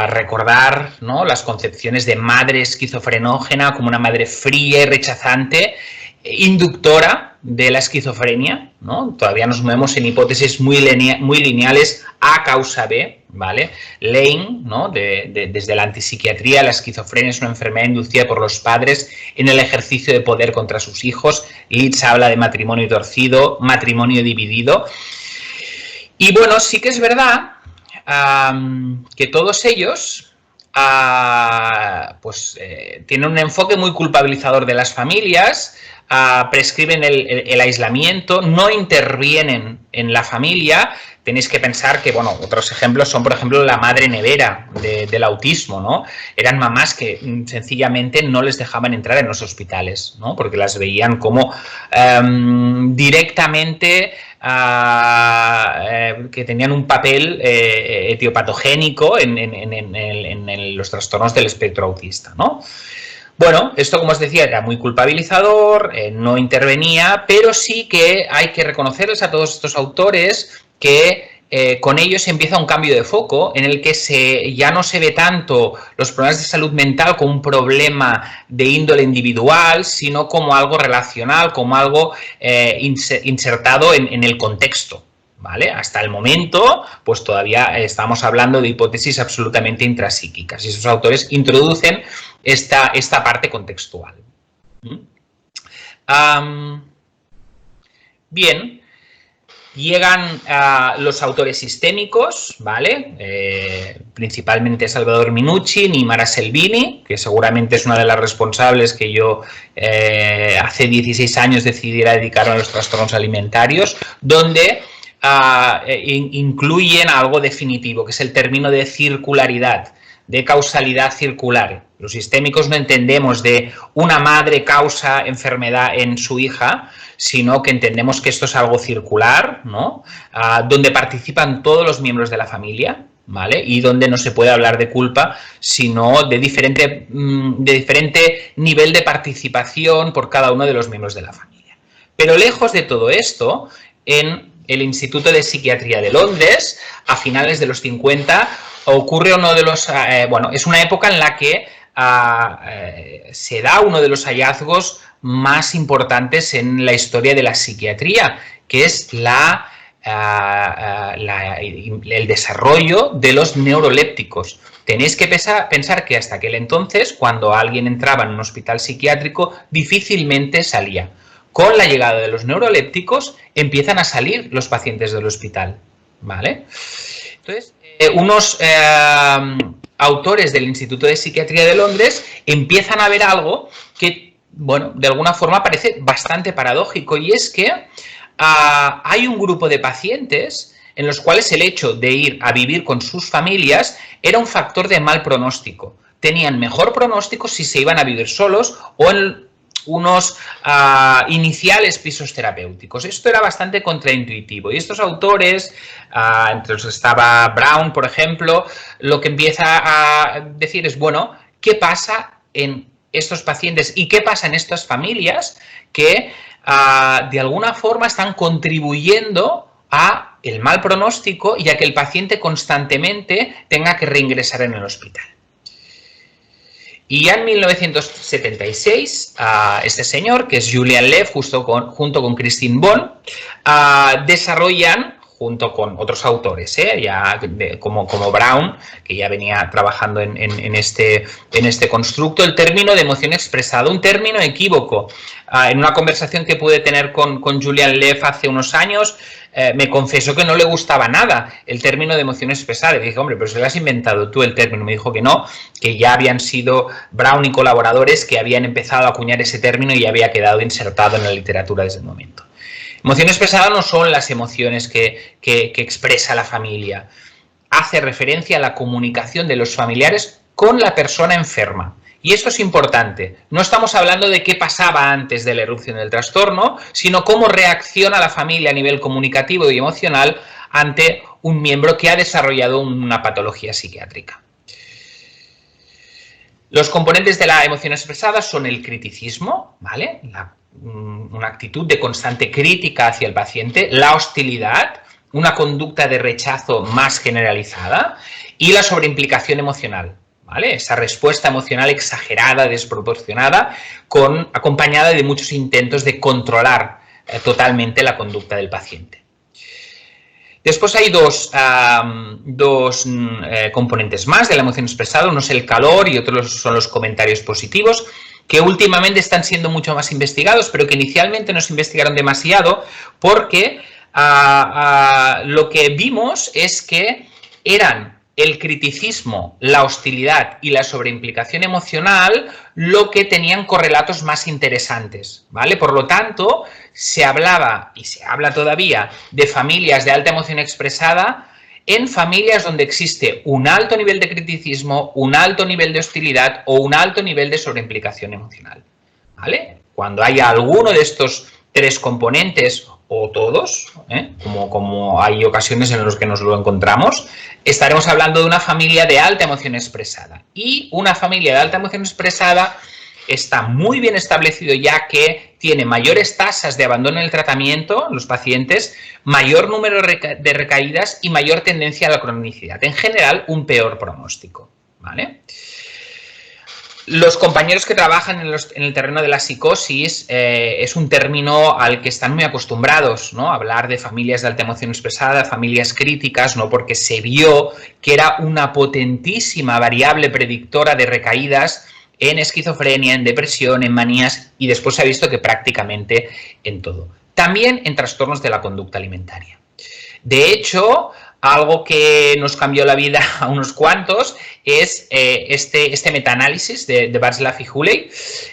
Recordar, ¿no?, las concepciones de madre esquizofrenógena como una madre fría y rechazante, inductora de la esquizofrenia, ¿no? Todavía nos movemos en hipótesis muy lineales, A causa B, ¿vale? Lane, ¿no?, desde la antipsiquiatría, la esquizofrenia es una enfermedad inducida por los padres en el ejercicio de poder contra sus hijos. Leeds habla de matrimonio torcido, matrimonio dividido. Y bueno, sí que es verdad que todos ellos tienen un enfoque muy culpabilizador de las familias, prescriben el aislamiento, no intervienen en la familia. Tenéis que pensar que, bueno, otros ejemplos son, por ejemplo, la madre nevera del autismo, ¿no? Eran mamás que sencillamente no les dejaban entrar en los hospitales, ¿no?, porque las veían como directamente que tenían un papel etiopatogénico en los trastornos del espectro autista, ¿no? Bueno, esto, como os decía, era muy culpabilizador, no intervenía, pero sí que hay que reconocerles a todos estos autores que con ellos empieza un cambio de foco en el que ya no se ve tanto los problemas de salud mental como un problema de índole individual, sino como algo relacional, como algo insertado en el contexto, ¿vale? Hasta el momento, pues todavía estamos hablando de hipótesis absolutamente intrapsíquicas, y esos autores introducen esta parte contextual. Bien. Llegan los autores sistémicos, ¿vale? Principalmente Salvador Minuchin y Mara Selvini, que seguramente es una de las responsables que yo hace 16 años decidiera dedicarme a los trastornos alimentarios, donde incluyen algo definitivo, que es el término de circularidad, de causalidad circular. Los sistémicos no entendemos de una madre causa enfermedad en su hija, sino que entendemos que esto es algo circular, ¿no? Donde participan todos los miembros de la familia, ¿vale? Y donde no se puede hablar de culpa, sino de diferente nivel de participación por cada uno de los miembros de la familia. Pero lejos de todo esto, en el Instituto de Psiquiatría de Londres, a finales de los 50, ocurre uno de los... es una época en la que se da uno de los hallazgos más importantes en la historia de la psiquiatría, que es el desarrollo de los neurolépticos. Tenéis que pensar que hasta aquel entonces, cuando alguien entraba en un hospital psiquiátrico, difícilmente salía. Con la llegada de los neurolépticos empiezan a salir los pacientes del hospital, ¿vale? Entonces, unos autores del Instituto de Psiquiatría de Londres empiezan a ver algo que, bueno, de alguna forma parece bastante paradójico, y es que hay un grupo de pacientes en los cuales el hecho de ir a vivir con sus familias era un factor de mal pronóstico. Tenían mejor pronóstico si se iban a vivir solos o en unos iniciales pisos terapéuticos. Esto era bastante contraintuitivo, y estos autores, entre los que estaba Brown, por ejemplo, lo que empieza a decir es, bueno, ¿qué pasa en estos pacientes y qué pasa en estas familias que de alguna forma están contribuyendo a el mal pronóstico y a que el paciente constantemente tenga que reingresar en el hospital? Y ya en 1976, este señor, que es Julian Lev, junto con Christine Bohn, desarrollan, junto con otros autores, como Brown, que ya venía trabajando en este constructo, el término de emoción expresada, un término equívoco. En una conversación que pude tener con Julian Lev hace unos años, me confesó que no le gustaba nada el término de emoción expresada. Le dije, hombre, pero ¿se lo has inventado tú el término? Me dijo que no, que ya habían sido Brown y colaboradores que habían empezado a acuñar ese término y ya había quedado insertado en la literatura desde el momento. Emoción expresada no son las emociones que expresa la familia. Hace referencia a la comunicación de los familiares con la persona enferma. Y esto es importante. No estamos hablando de qué pasaba antes de la erupción del trastorno, sino cómo reacciona la familia a nivel comunicativo y emocional ante un miembro que ha desarrollado una patología psiquiátrica. Los componentes de la emoción expresada son el criticismo, ¿vale? Una actitud de constante crítica hacia el paciente, la hostilidad, una conducta de rechazo más generalizada y la sobreimplicación emocional, ¿vale? Esa respuesta emocional exagerada, desproporcionada, acompañada de muchos intentos de controlar totalmente la conducta del paciente. Después hay dos componentes más de la emoción expresada, uno es el calor y otros son los comentarios positivos, que últimamente están siendo mucho más investigados, pero que inicialmente no se investigaron demasiado porque lo que vimos es que eran el criticismo, la hostilidad y la sobreimplicación emocional lo que tenían correlatos más interesantes, ¿vale? Por lo tanto, se hablaba, y se habla todavía, de familias de alta emoción expresada en familias donde existe un alto nivel de criticismo, un alto nivel de hostilidad o un alto nivel de sobreimplicación emocional, ¿vale? Cuando haya alguno de estos tres componentes o todos, como hay ocasiones en las que nos lo encontramos, estaremos hablando de una familia de alta emoción expresada. Y una familia de alta emoción expresada está muy bien establecido ya que tiene mayores tasas de abandono en el tratamiento, los pacientes, mayor número de recaídas y mayor tendencia a la cronicidad. En general, un peor pronóstico, ¿vale? Los compañeros que trabajan en el terreno de la psicosis es un término al que están muy acostumbrados, ¿no? Hablar de familias de alta emoción expresada, familias críticas, ¿no? Porque se vio que era una potentísima variable predictora de recaídas en esquizofrenia, en depresión, en manías y después se ha visto que prácticamente en todo. También en trastornos de la conducta alimentaria. De hecho, algo que nos cambió la vida a unos cuantos es este metaanálisis de Václav y Huley,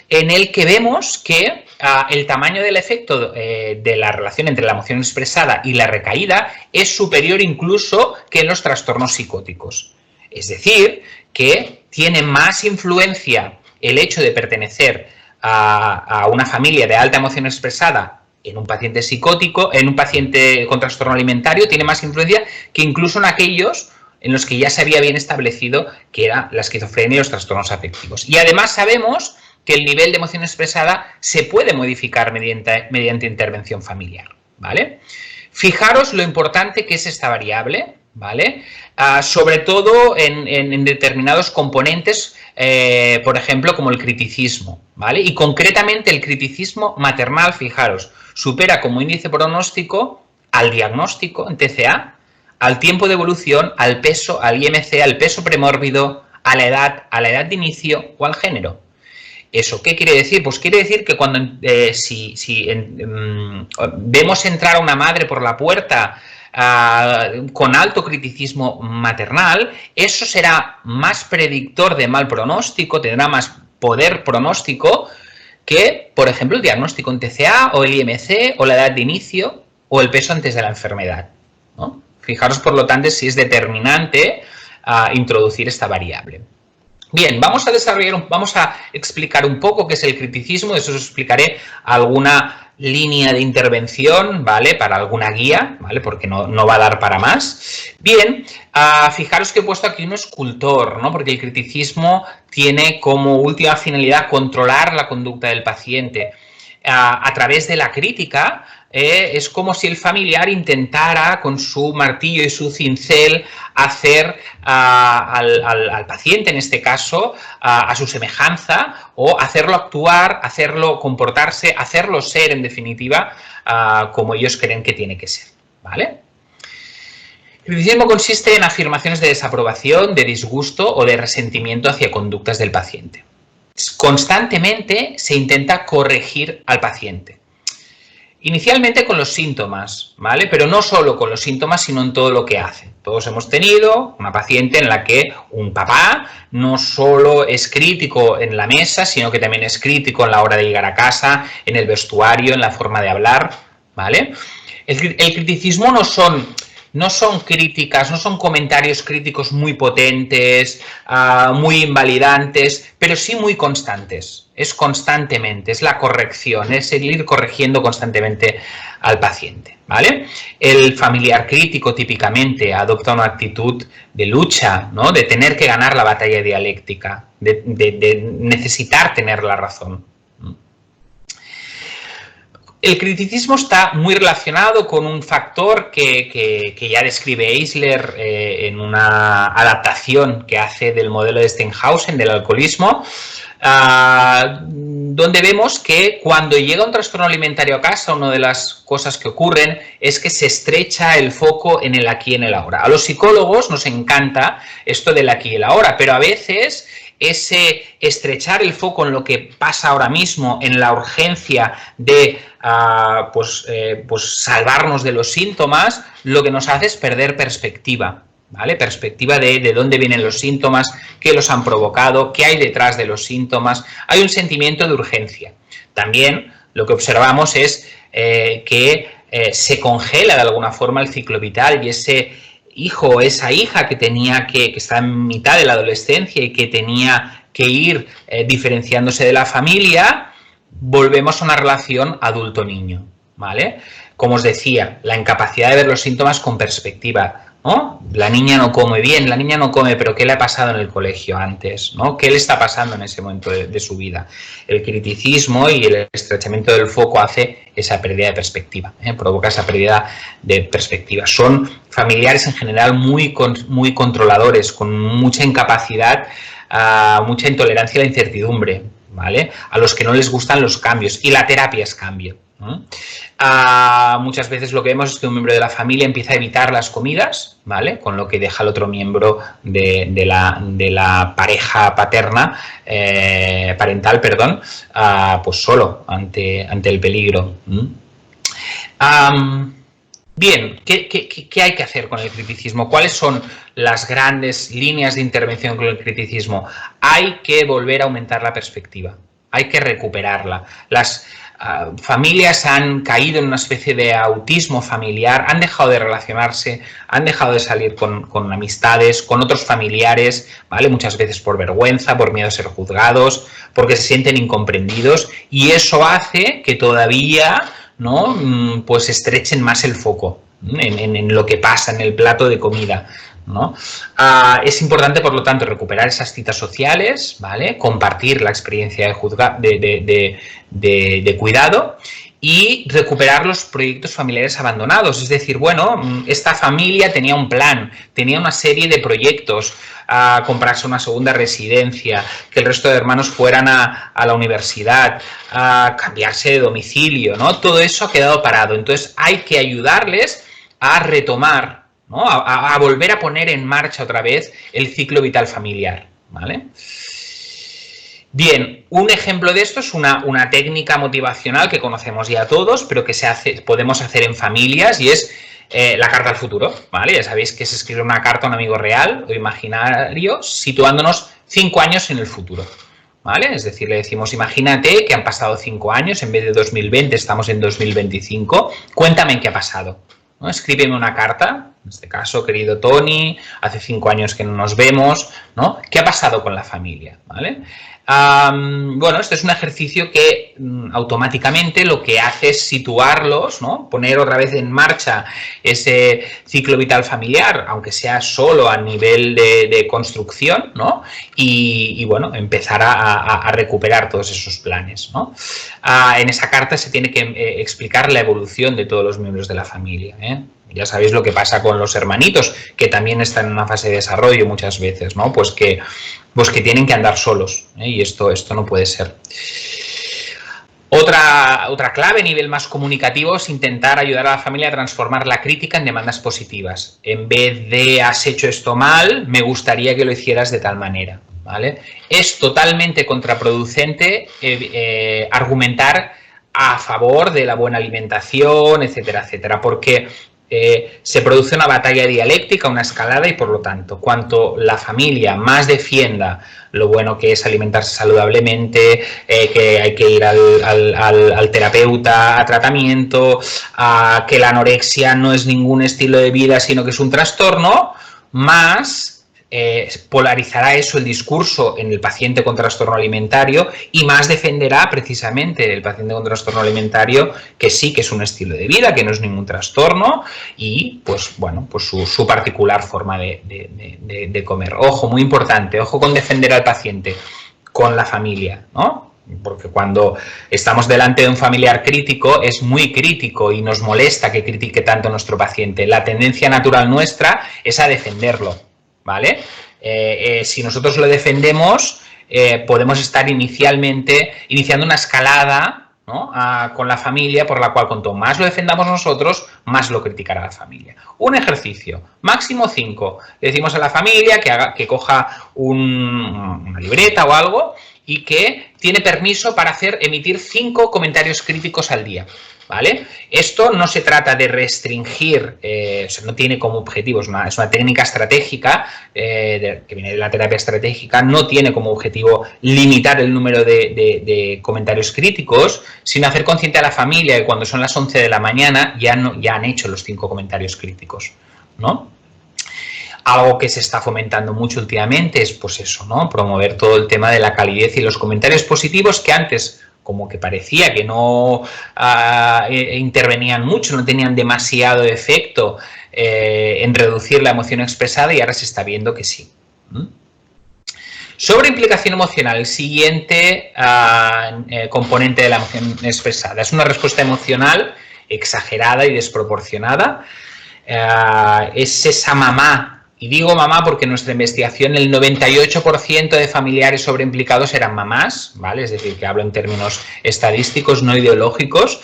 en el que vemos que el tamaño del efecto de la relación entre la emoción expresada y la recaída es superior incluso que en los trastornos psicóticos. Es decir, que tiene más influencia el hecho de pertenecer a una familia de alta emoción expresada en un paciente psicótico, en un paciente con trastorno alimentario, tiene más influencia que incluso en aquellos en los que ya se había bien establecido que era la esquizofrenia y los trastornos afectivos. Y además sabemos que el nivel de emoción expresada se puede modificar mediante intervención familiar, ¿vale? Fijaros lo importante que es esta variable, ¿vale? Sobre todo en determinados componentes, por ejemplo, como el criticismo, ¿vale? Y concretamente el criticismo maternal, fijaros, supera como índice pronóstico al diagnóstico en TCA, al tiempo de evolución, al peso, al IMC, al peso premórbido, a la edad de inicio o al género. ¿Eso qué quiere decir? Pues quiere decir que cuando vemos entrar a una madre por la puerta con alto criticismo maternal, eso será más predictor de mal pronóstico, tendrá más poder pronóstico que, por ejemplo, el diagnóstico en TCA o el IMC o la edad de inicio o el peso antes de la enfermedad, ¿no? Fijaros, por lo tanto, si es determinante introducir esta variable. Bien, vamos a explicar un poco qué es el criticismo, eso os explicaré alguna línea de intervención, ¿vale? Para alguna guía, ¿vale? Porque no va a dar para más. Bien, fijaros que he puesto aquí un escultor, ¿no? Porque el criticismo tiene como última finalidad controlar la conducta del paciente. A través de la crítica, es como si el familiar intentara con su martillo y su cincel hacer al paciente, en este caso, a su semejanza, o hacerlo actuar, hacerlo comportarse, hacerlo ser, en definitiva, como ellos creen que tiene que ser, ¿vale? El criticismo consiste en afirmaciones de desaprobación, de disgusto o de resentimiento hacia conductas del paciente. Constantemente se intenta corregir al paciente. Inicialmente con los síntomas, ¿vale? Pero no solo con los síntomas, sino en todo lo que hace. Todos hemos tenido una paciente en la que un papá no solo es crítico en la mesa, sino que también es crítico en la hora de llegar a casa, en el vestuario, en la forma de hablar, ¿vale? El criticismo no son críticas, no son comentarios críticos muy potentes, muy invalidantes, pero sí muy constantes. Es constantemente, es la corrección, es el ir corrigiendo constantemente al paciente, ¿vale? El familiar crítico típicamente adopta una actitud de lucha, ¿no? De tener que ganar la batalla dialéctica, de necesitar tener la razón. El criticismo está muy relacionado con un factor que ya describe Eisler en una adaptación que hace del modelo de Steinhausen del alcoholismo, donde vemos que cuando llega un trastorno alimentario a casa, una de las cosas que ocurren es que se estrecha el foco en el aquí y en el ahora. A los psicólogos nos encanta esto del aquí y el ahora, pero a veces ese estrechar el foco en lo que pasa ahora mismo, en la urgencia de salvarnos de los síntomas, lo que nos hace es perder perspectiva, ¿vale? Perspectiva de dónde vienen los síntomas, qué los han provocado, qué hay detrás de los síntomas. Hay un sentimiento de urgencia. También lo que observamos es que se congela de alguna forma el ciclo vital y ese hijo o esa hija que está en mitad de la adolescencia y que tenía que ir diferenciándose de la familia, volvemos a una relación adulto-niño, ¿vale? Como os decía, la incapacidad de ver los síntomas con perspectiva, ¿no? La niña no come bien, la niña no come, pero ¿qué le ha pasado en el colegio antes, ¿no? ¿Qué le está pasando en ese momento de su vida? El criticismo y el estrechamiento del foco hace esa pérdida de perspectiva, provoca esa pérdida de perspectiva. Son familiares en general muy controladores, con mucha incapacidad, mucha intolerancia a la incertidumbre, ¿vale? A los que no les gustan los cambios, y la terapia es cambio. Muchas veces lo que vemos es que un miembro de la familia empieza a evitar las comidas, ¿vale? Con lo que deja al otro miembro de la pareja parental, pues solo ante el peligro. Bien, ¿qué hay que hacer con el criticismo? ¿Cuáles son las grandes líneas de intervención con el criticismo? Hay que volver a aumentar la perspectiva, hay que recuperarla. Las familias han caído en una especie de autismo familiar, han dejado de relacionarse, han dejado de salir con amistades, con otros familiares, ¿vale? Muchas veces por vergüenza, por miedo a ser juzgados, porque se sienten incomprendidos, y eso hace que todavía, ¿no?, pues estrechen más el foco en lo que pasa en el plato de comida, ¿no? Es importante, por lo tanto, recuperar esas citas sociales, ¿vale? Compartir la experiencia de cuidado y recuperar los proyectos familiares abandonados. Es decir, bueno, esta familia tenía un plan, tenía una serie de proyectos, comprarse una segunda residencia, que el resto de hermanos fueran a la universidad, cambiarse de domicilio, ¿no? Todo eso ha quedado parado. Entonces hay que ayudarles a retomar, ¿no? A volver a poner en marcha otra vez el ciclo vital familiar, ¿vale? Bien, un ejemplo de esto es una técnica motivacional que conocemos ya todos, pero que podemos hacer en familias, y es la carta al futuro, ¿vale? Ya sabéis que es escribir una carta a un amigo real o imaginario situándonos 5 años en el futuro, ¿vale? Es decir, le decimos, imagínate que han pasado 5 años, en vez de 2020 estamos en 2025, cuéntame qué ha pasado, ¿no? Escríbeme una carta, en este caso, querido Tony, hace 5 años que no nos vemos, ¿no? ¿Qué ha pasado con la familia? ¿Vale? Bueno, este es un ejercicio que automáticamente lo que hace es situarlos, ¿no? Poner otra vez en marcha ese ciclo vital familiar, aunque sea solo a nivel de construcción, ¿no? Y bueno, empezar a recuperar todos esos planes, ¿no? En esa carta se tiene que explicar la evolución de todos los miembros de la familia, ¿eh? Ya sabéis lo que pasa con los hermanitos, que también están en una fase de desarrollo muchas veces, ¿no? Pues que tienen que andar solos, ¿eh? Y esto no puede ser. Otra clave a nivel más comunicativo es intentar ayudar a la familia a transformar la crítica en demandas positivas. En vez de has hecho esto mal, me gustaría que lo hicieras de tal manera, ¿vale? Es totalmente contraproducente argumentar a favor de la buena alimentación, etcétera, etcétera, porque se produce una batalla dialéctica, una escalada, y por lo tanto, cuanto la familia más defienda lo bueno que es alimentarse saludablemente, que hay que ir al terapeuta a tratamiento, que la anorexia no es ningún estilo de vida, sino que es un trastorno, más polarizará eso el discurso en el paciente con trastorno alimentario y más defenderá precisamente el paciente con trastorno alimentario que sí que es un estilo de vida, que no es ningún trastorno y pues bueno, pues su particular forma de comer. Ojo, muy importante, ojo con defender al paciente, con la familia, ¿no? Porque cuando estamos delante de un familiar crítico es muy crítico y nos molesta que critique tanto a nuestro paciente. La tendencia natural nuestra es a defenderlo, ¿vale? Si nosotros lo defendemos, podemos estar iniciando una escalada, ¿no? Con la familia, por la cual cuanto más lo defendamos nosotros, más lo criticará la familia. Un ejercicio, máximo 5. Le decimos a la familia que coja una libreta o algo y que tiene permiso para emitir 5 comentarios críticos al día, ¿vale? Esto no se trata de restringir, o sea, no tiene como objetivo, es una técnica estratégica, que viene de la terapia estratégica, no tiene como objetivo limitar el número de comentarios críticos, sino hacer consciente a la familia que cuando son las 11 de la mañana ya han hecho los 5 comentarios críticos, ¿no? Algo que se está fomentando mucho últimamente es pues eso, ¿no? Promover todo el tema de la calidez y los comentarios positivos que antes como que parecía que no intervenían mucho, no tenían demasiado efecto en reducir la emoción expresada y ahora se está viendo que sí. Sobre implicación emocional, el siguiente componente de la emoción expresada es una respuesta emocional exagerada y desproporcionada. Es esa mamá. Y digo mamá porque en nuestra investigación el 98% de familiares sobreimplicados eran mamás, ¿vale? Es decir, que hablo en términos estadísticos, no ideológicos.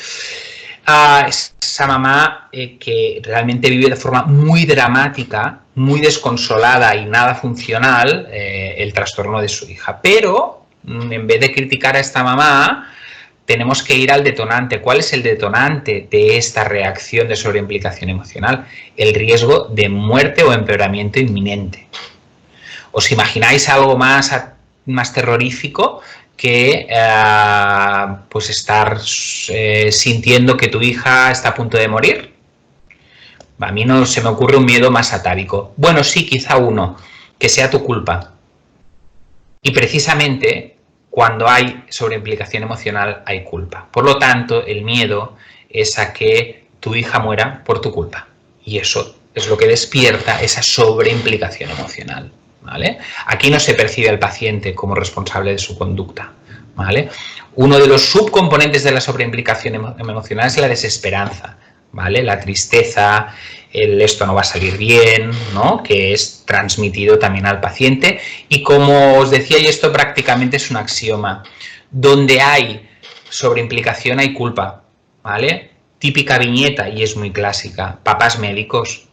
Esa mamá que realmente vive de forma muy dramática, muy desconsolada y nada funcional el trastorno de su hija. Pero en vez de criticar a esta mamá, tenemos que ir al detonante. ¿Cuál es el detonante de esta reacción de sobreimplicación emocional? El riesgo de muerte o empeoramiento inminente. ¿Os imagináis algo más terrorífico que pues estar sintiendo que tu hija está a punto de morir? A mí no se me ocurre un miedo más atávico. Bueno, sí, quizá uno, que sea tu culpa. Y precisamente cuando hay sobreimplicación emocional hay culpa. Por lo tanto, el miedo es a que tu hija muera por tu culpa. Y eso es lo que despierta esa sobreimplicación emocional, ¿vale? Aquí no se percibe al paciente como responsable de su conducta, ¿vale? Uno de los subcomponentes de la sobreimplicación emocional es la desesperanza, ¿vale? La tristeza, el esto no va a salir bien, ¿no? Que es transmitido también al paciente. Y como os decía, y esto prácticamente es un axioma, donde hay sobreimplicación hay culpa, ¿vale? Típica viñeta, y es muy clásica, papás médicos,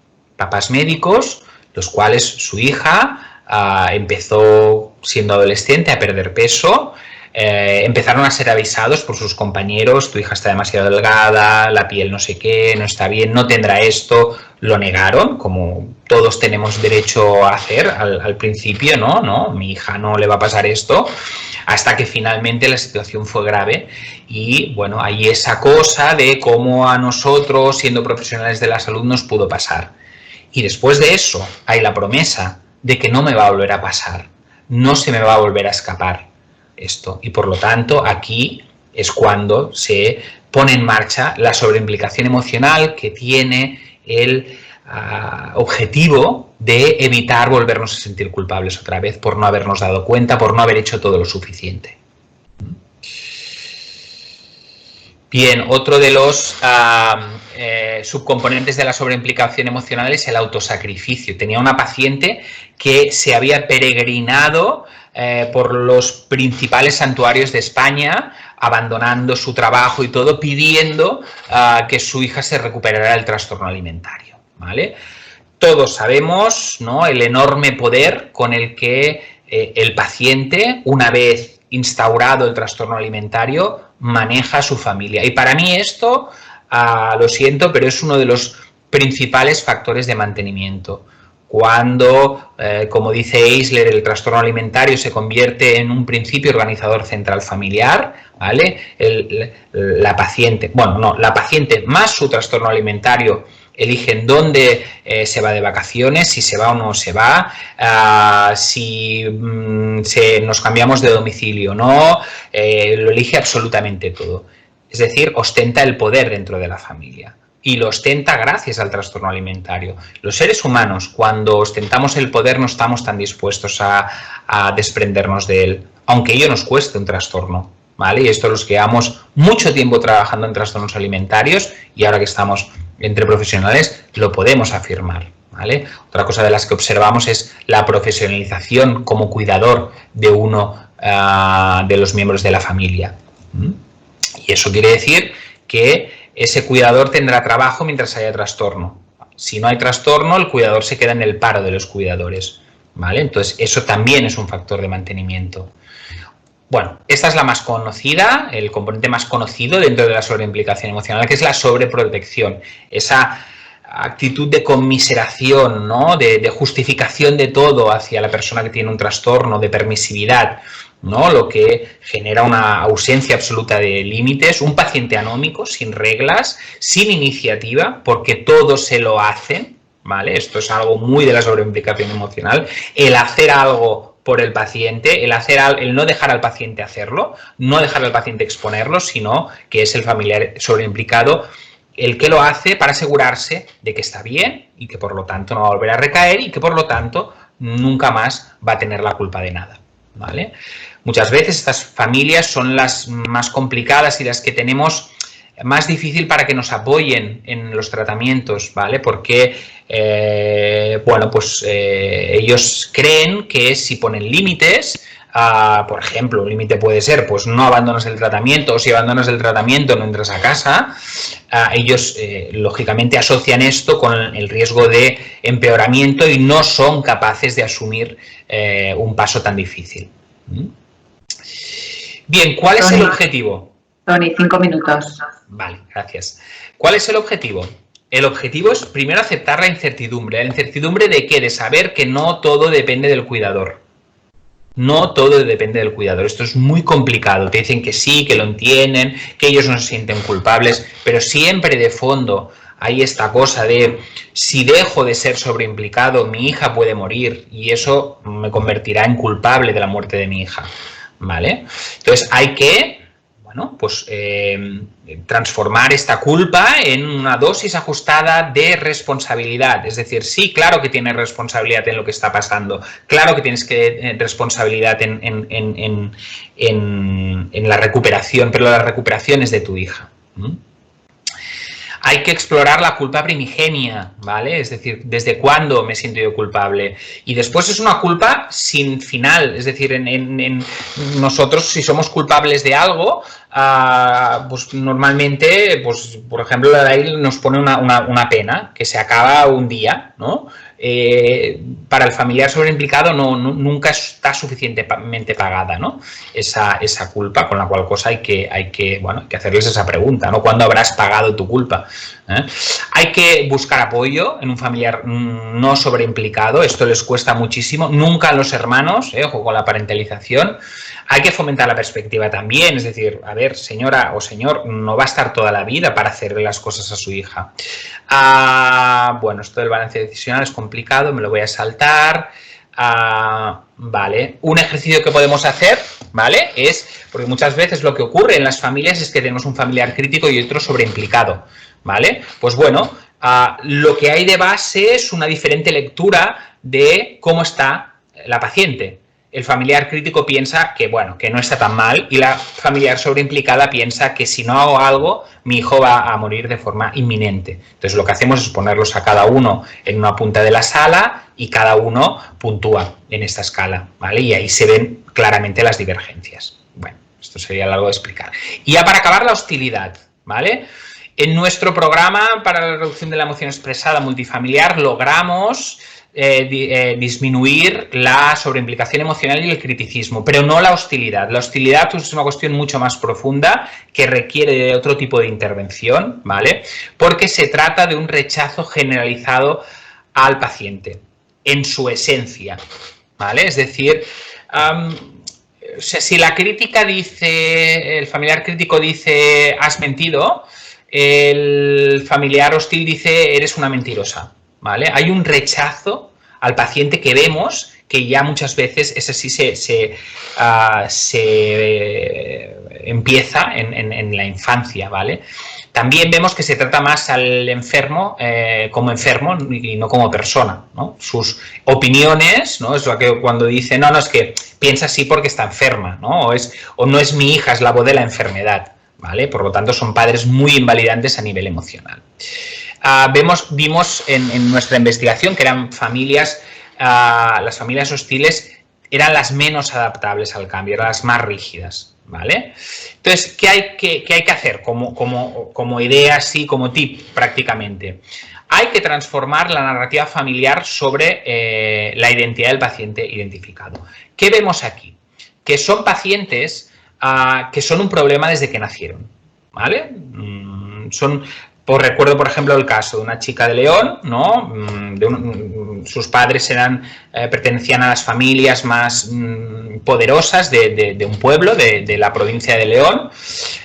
los cuales su hija empezó siendo adolescente a perder peso. Empezaron a ser avisados por sus compañeros, tu hija está demasiado delgada, la piel no sé qué, no está bien, no tendrá esto, lo negaron, como todos tenemos derecho a hacer al principio, ¿no? Mi hija no le va a pasar esto, hasta que finalmente la situación fue grave y bueno, hay esa cosa de cómo a nosotros, siendo profesionales de la salud, nos pudo pasar. Y después de eso hay la promesa de que no me va a volver a pasar, no se me va a volver a escapar esto. Y por lo tanto, aquí es cuando se pone en marcha la sobreimplicación emocional que tiene el objetivo de evitar volvernos a sentir culpables otra vez por no habernos dado cuenta, por no haber hecho todo lo suficiente. Bien, otro de los subcomponentes de la sobreimplicación emocional es el autosacrificio. Tenía una paciente que se había peregrinado por los principales santuarios de España, abandonando su trabajo y todo, pidiendo que su hija se recuperara del trastorno alimentario, ¿vale? Todos sabemos, ¿no?, el enorme poder con el que el paciente, una vez instaurado el trastorno alimentario, maneja a su familia. Y para mí esto, lo siento, pero es uno de los principales factores de mantenimiento. Cuando, como dice Eisler, el trastorno alimentario se convierte en un principio organizador central familiar, ¿vale? La paciente, bueno, no, la paciente más su trastorno alimentario eligen dónde se va de vacaciones, si se va o no se va, si nos cambiamos de domicilio o no, lo elige absolutamente todo. Es decir, ostenta el poder dentro de la familia. Y lo ostenta gracias al trastorno alimentario. Los seres humanos, cuando ostentamos el poder, no estamos tan dispuestos a desprendernos de él, aunque ello nos cueste un trastorno, ¿vale? Y esto los que llevamos mucho tiempo trabajando en trastornos alimentarios y ahora que estamos entre profesionales lo podemos afirmar, ¿vale? Otra cosa de las que observamos es la profesionalización como cuidador de uno de los miembros de la familia. Y eso quiere decir que ese cuidador tendrá trabajo mientras haya trastorno. Si no hay trastorno, el cuidador se queda en el paro de los cuidadores, ¿vale? Entonces, eso también es un factor de mantenimiento. Bueno, esta es la más conocida, el componente más conocido dentro de la sobreimplicación emocional, que es la sobreprotección. Esa actitud de conmiseración, ¿no? De justificación de todo hacia la persona que tiene un trastorno, de permisividad, ¿no? Lo que genera una ausencia absoluta de límites, un paciente anómico, sin reglas, sin iniciativa, porque todo se lo hacen, ¿vale? Esto es algo muy de la sobreimplicación emocional, el hacer algo por el paciente, el no dejar al paciente hacerlo, no dejar al paciente exponerlo, sino que es el familiar sobreimplicado el que lo hace para asegurarse de que está bien y que por lo tanto no va a volver a recaer y que por lo tanto nunca más va a tener la culpa de nada, ¿vale? Muchas veces estas familias son las más complicadas y las que tenemos más difícil para que nos apoyen en los tratamientos, ¿vale? Porque, bueno, pues ellos creen que si ponen límites, por ejemplo, un límite puede ser, pues no abandonas el tratamiento, o si abandonas el tratamiento no entras a casa, ellos lógicamente asocian esto con el riesgo de empeoramiento y no son capaces de asumir un paso tan difícil. Bien, ¿cuál es el objetivo? Tony, 5 minutos. Vale, gracias. ¿Cuál es el objetivo? El objetivo es primero aceptar la incertidumbre. ¿La incertidumbre de qué? De saber que no todo depende del cuidador. No todo depende del cuidador. Esto es muy complicado. Te dicen que sí, que lo entienden, que ellos no se sienten culpables, pero siempre de fondo hay esta cosa de si dejo de ser sobreimplicado, mi hija puede morir y eso me convertirá en culpable de la muerte de mi hija, ¿vale? Entonces hay que, bueno, pues transformar esta culpa en una dosis ajustada de responsabilidad. Es decir, sí, claro que tienes responsabilidad en lo que está pasando, claro que tienes responsabilidad en la recuperación, pero la recuperación es de tu hija. Hay que explorar la culpa primigenia, ¿vale? Es decir, ¿desde cuándo me siento yo culpable? Y después es una culpa sin final, es decir, nosotros si somos culpables de algo, pues normalmente, pues por ejemplo, la ley nos pone una pena que se acaba un día, ¿no? Para el familiar sobreimplicado nunca está suficientemente pagada, ¿no? Esa culpa, con la cual cosa hay que hacerles esa pregunta, ¿no? ¿Cuándo habrás pagado tu culpa? Hay que buscar apoyo en un familiar no sobreimplicado, esto les cuesta muchísimo, nunca a los hermanos, ojo con la parentalización. Hay que fomentar la perspectiva también, es decir, a ver, señora o señor, no va a estar toda la vida para hacerle las cosas a su hija. Bueno, esto del balance decisional es complicado, me lo voy a saltar. Vale, un ejercicio que podemos hacer, ¿vale? Es, porque muchas veces lo que ocurre en las familias es que tenemos un familiar crítico y otro sobreimplicado, ¿vale? Pues bueno, lo que hay de base es una diferente lectura de cómo está la paciente. El familiar crítico piensa que, bueno, que no está tan mal y la familiar sobreimplicada piensa que si no hago algo, mi hijo va a morir de forma inminente. Entonces lo que hacemos es ponerlos a cada uno en una punta de la sala y cada uno puntúa en esta escala, ¿vale? Y ahí se ven claramente las divergencias. Bueno, esto sería largo de explicar. Y ya para acabar, la hostilidad, ¿vale? En nuestro programa para la reducción de la emoción expresada multifamiliar logramos disminuir la sobreimplicación emocional y el criticismo, pero no la hostilidad. La hostilidad pues, es una cuestión mucho más profunda que requiere de otro tipo de intervención, ¿vale? Porque se trata de un rechazo generalizado al paciente, en su esencia, ¿vale? Es decir, o sea, si la crítica dice, el familiar crítico dice has mentido, el familiar hostil dice eres una mentirosa, ¿vale? Hay un rechazo al paciente que vemos que ya muchas veces ese sí se empieza en la infancia, ¿vale? También vemos que se trata más al enfermo como enfermo y no como persona, ¿no? Sus opiniones, ¿no? Es lo que cuando dice, no, es que piensa así porque está enferma, ¿no? O no es mi hija, es la voz de la enfermedad, ¿vale? Por lo tanto, son padres muy invalidantes a nivel emocional. Vimos en nuestra investigación que eran familias, las familias hostiles eran las menos adaptables al cambio, eran las más rígidas, ¿vale? Entonces, ¿qué hay que hacer como idea así, como tip prácticamente? Hay que transformar la narrativa familiar sobre la identidad del paciente identificado. ¿Qué vemos aquí? Que son pacientes que son un problema desde que nacieron, ¿vale? Recuerdo, por ejemplo, el caso de una chica de León, ¿no? Sus padres pertenecían a las familias más poderosas de un pueblo, de la provincia de León.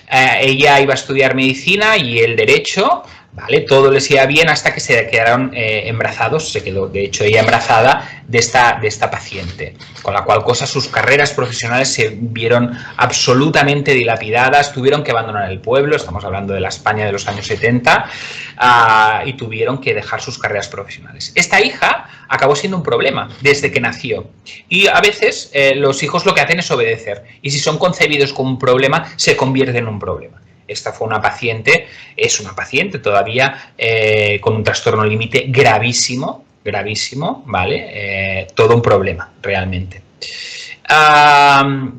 Ella iba a estudiar medicina y el derecho, ¿vale? Todo les iba bien hasta que se quedaron embarazados. Se quedó, de hecho, ella embarazada de esta paciente, con la cual sus carreras profesionales se vieron absolutamente dilapidadas, tuvieron que abandonar el pueblo, estamos hablando de la España de los años 70, y tuvieron que dejar sus carreras profesionales. Esta hija acabó siendo un problema desde que nació, y a veces los hijos lo que hacen es obedecer, y si son concebidos como un problema, se convierten en un problema. Esta fue una paciente, es una paciente todavía con un trastorno límite gravísimo, ¿vale? Todo un problema, realmente.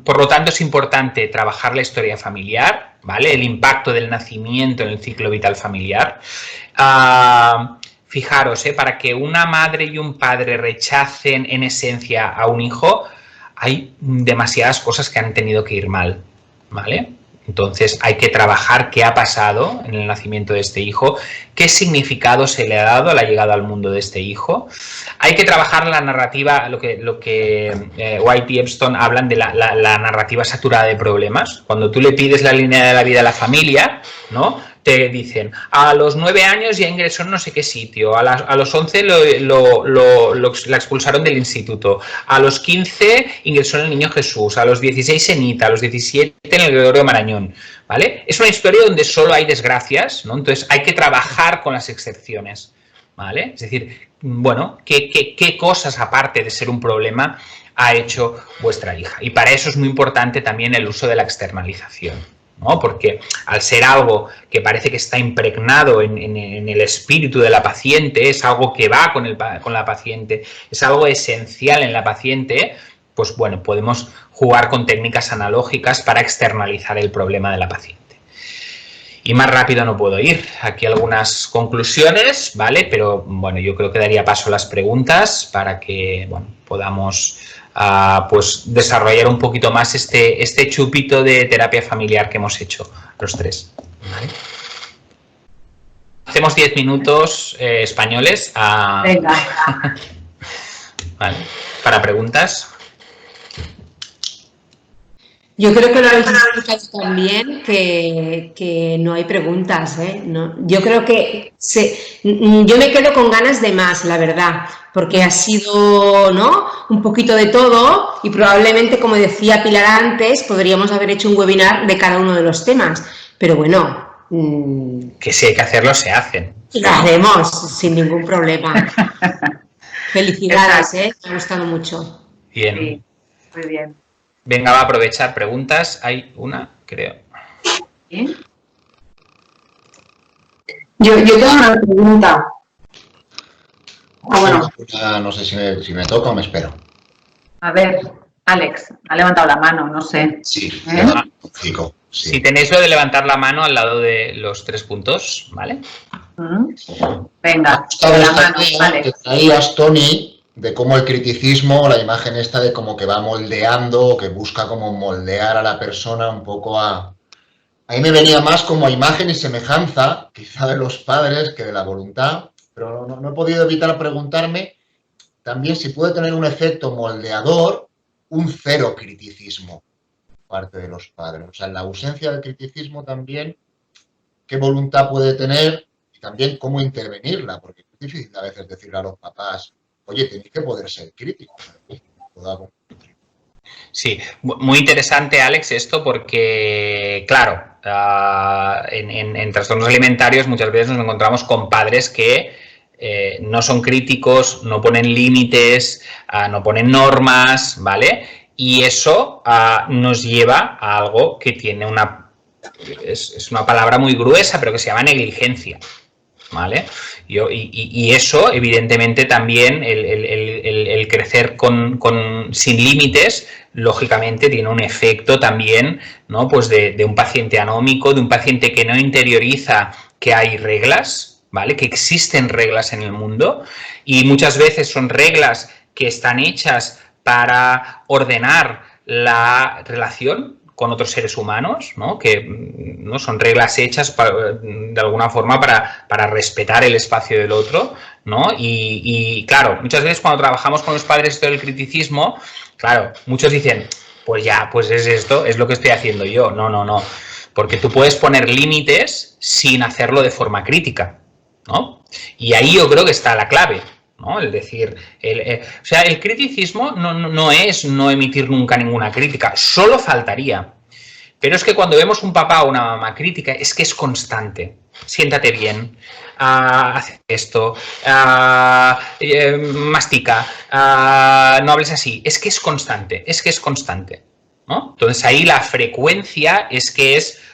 Por lo tanto, es importante trabajar la historia familiar, ¿vale? El impacto del nacimiento en el ciclo vital familiar. Fijaros, para que una madre y un padre rechacen en esencia a un hijo, hay demasiadas cosas que han tenido que ir mal, ¿vale? Entonces hay que trabajar qué ha pasado en el nacimiento de este hijo, qué significado se le ha dado a la llegada al mundo de este hijo. Hay que trabajar la narrativa, lo que White y Epstein hablan de la narrativa saturada de problemas. Cuando tú le pides la línea de la vida a la familia, ¿no? Te dicen, a los 9 años ya ingresó en no sé qué sitio, a los 11 la expulsaron del instituto, a los 15 ingresó en el Niño Jesús, a los 16 en ITA, a los 17 en el Gregorio Marañón, ¿vale? Es una historia donde solo hay desgracias, ¿no? Entonces hay que trabajar con las excepciones, ¿vale? Es decir, bueno, ¿qué cosas aparte de ser un problema ha hecho vuestra hija? Y para eso es muy importante también el uso de la externalización, ¿no? Porque al ser algo que parece que está impregnado en el espíritu de la paciente, es algo que va con la paciente, es algo esencial en la paciente, pues bueno, podemos jugar con técnicas analógicas para externalizar el problema de la paciente. Y más rápido no puedo ir. Aquí algunas conclusiones, ¿vale? Pero bueno, yo creo que daría paso a las preguntas para que, bueno, podamos pues desarrollar un poquito más este chupito de terapia familiar que hemos hecho los tres, ¿vale? Hacemos 10 minutos españoles Venga. Vale, para preguntas. Yo creo que lo habéis explicado también, que no hay preguntas, ¿eh? No, yo creo que yo me quedo con ganas de más, la verdad, porque ha sido, ¿no?, un poquito de todo y probablemente, como decía Pilar antes, podríamos haber hecho un webinar de cada uno de los temas, pero bueno... que si hay que hacerlo, se hacen. Lo haremos sin ningún problema. Felicidades, me ha gustado mucho. Bien. Sí, muy bien. Venga, va a aprovechar preguntas. Hay una, creo. ¿Sí? Yo tengo una pregunta. Bueno. No sé si me toca o me espero. A ver, Alex, ha levantado la mano, no sé. Sí, chico. Sí. Si tenéis lo de levantar la mano al lado de los 3 puntos, ¿vale? Venga, la mano, vale. Que traías, Tony, de cómo el criticismo, la imagen esta de como que va moldeando, que busca como moldear a la persona un poco a... A mí me venía más como a imagen y semejanza, quizá de los padres, que de la voluntad, pero no he podido evitar preguntarme también si puede tener un efecto moldeador un cero criticismo. parte de los padres? O sea, en la ausencia del criticismo también, ¿qué voluntad puede tener? Y también cómo intervenirla, porque es difícil a veces decirle a los papás, oye, tenéis que poder ser críticos. Sí, muy interesante, Alex, esto porque, claro, en trastornos alimentarios muchas veces nos encontramos con padres que no son críticos, no ponen límites, no ponen normas, ¿vale? Y eso nos lleva a algo que tiene es una palabra muy gruesa, pero que se llama negligencia, ¿vale? Y eso, evidentemente, también el crecer sin límites, lógicamente, tiene un efecto también, ¿no? Pues de un paciente anómico, de un paciente que no interioriza que hay reglas, ¿vale? Que existen reglas en el mundo y muchas veces son reglas que están hechas para ordenar la relación con otros seres humanos, ¿no? Que no son reglas hechas de alguna forma para respetar el espacio del otro, ¿no? Y claro, muchas veces cuando trabajamos con los padres del criticismo, claro, muchos dicen, pues ya, pues es esto, es lo que estoy haciendo yo. No, porque tú puedes poner límites sin hacerlo de forma crítica, ¿no? Y ahí yo creo que está la clave, ¿no? Es decir, o sea, el criticismo no es no emitir nunca ninguna crítica, solo faltaría. Pero es que cuando vemos un papá o una mamá crítica, es que es constante. Siéntate bien, haz esto, mastica, no hables así. Es que es constante, ¿no? Entonces ahí la frecuencia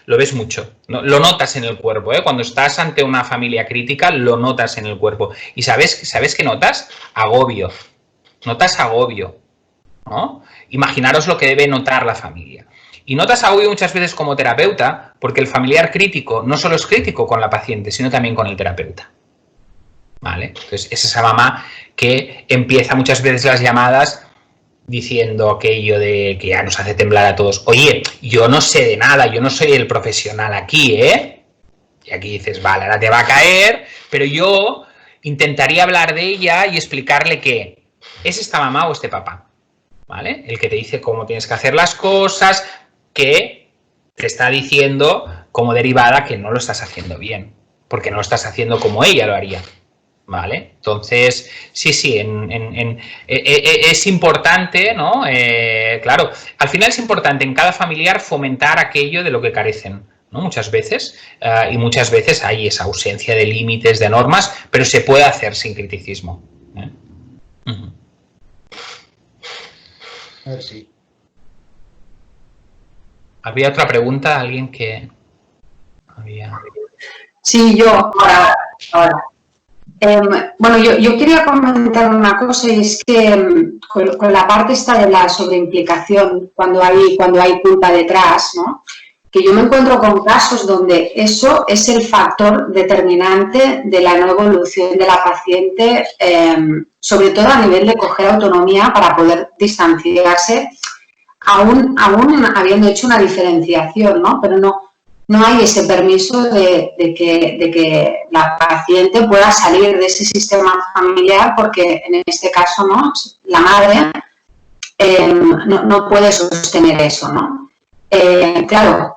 lo ves mucho, ¿no? Lo notas en el cuerpo, ¿eh? Cuando estás ante una familia crítica, lo notas en el cuerpo. ¿Y sabes qué notas? Agobio. Notas agobio, ¿no? Imaginaros lo que debe notar la familia. Y notas agobio muchas veces como terapeuta, porque el familiar crítico no solo es crítico con la paciente, sino también con el terapeuta, ¿vale? Entonces es esa mamá que empieza muchas veces las llamadas diciendo aquello de que ya nos hace temblar a todos. Oye, yo no sé de nada, yo no soy el profesional aquí, ¿eh? Y aquí dices, vale, ahora te va a caer, pero yo intentaría hablar de ella y explicarle que es esta mamá o este papá, ¿vale? El que te dice cómo tienes que hacer las cosas, que te está diciendo como derivada que no lo estás haciendo bien, porque no lo estás haciendo como ella lo haría. ¿Vale? Entonces, sí, es importante, ¿no? Claro, al final es importante en cada familiar fomentar aquello de lo que carecen, ¿no? Muchas veces, y muchas veces hay esa ausencia de límites, de normas, pero se puede hacer sin criticismo. A ver, sí. ¿Había otra pregunta? ¿Alguien que había? Sí, yo, ahora. Bueno, yo quería comentar una cosa y es que con la parte esta de la sobreimplicación, cuando hay culpa detrás, ¿no? Que yo me encuentro con casos donde eso es el factor determinante de la no evolución de la paciente, sobre todo a nivel de coger autonomía para poder distanciarse, aún habiendo hecho una diferenciación, ¿no? Pero no hay ese permiso de que la paciente pueda salir de ese sistema familiar porque en este caso, ¿no? La madre no puede sostener eso, ¿no? Claro,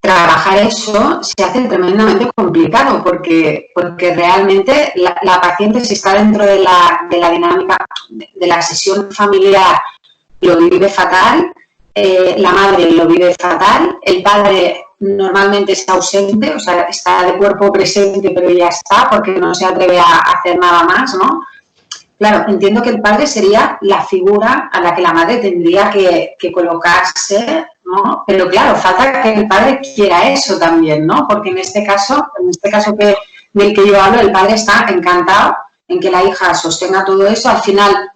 trabajar eso se hace tremendamente complicado porque realmente la paciente, si está dentro de la dinámica de la sesión familiar, lo vive fatal, la madre lo vive fatal, el padre normalmente está ausente, o sea, está de cuerpo presente, pero ya está, porque no se atreve a hacer nada más, ¿no? Claro, entiendo que el padre sería la figura a la que la madre tendría que colocarse, ¿no? Pero claro, falta que el padre quiera eso también, ¿no? Porque en este caso del que yo hablo, el padre está encantado en que la hija sostenga todo eso. Al final,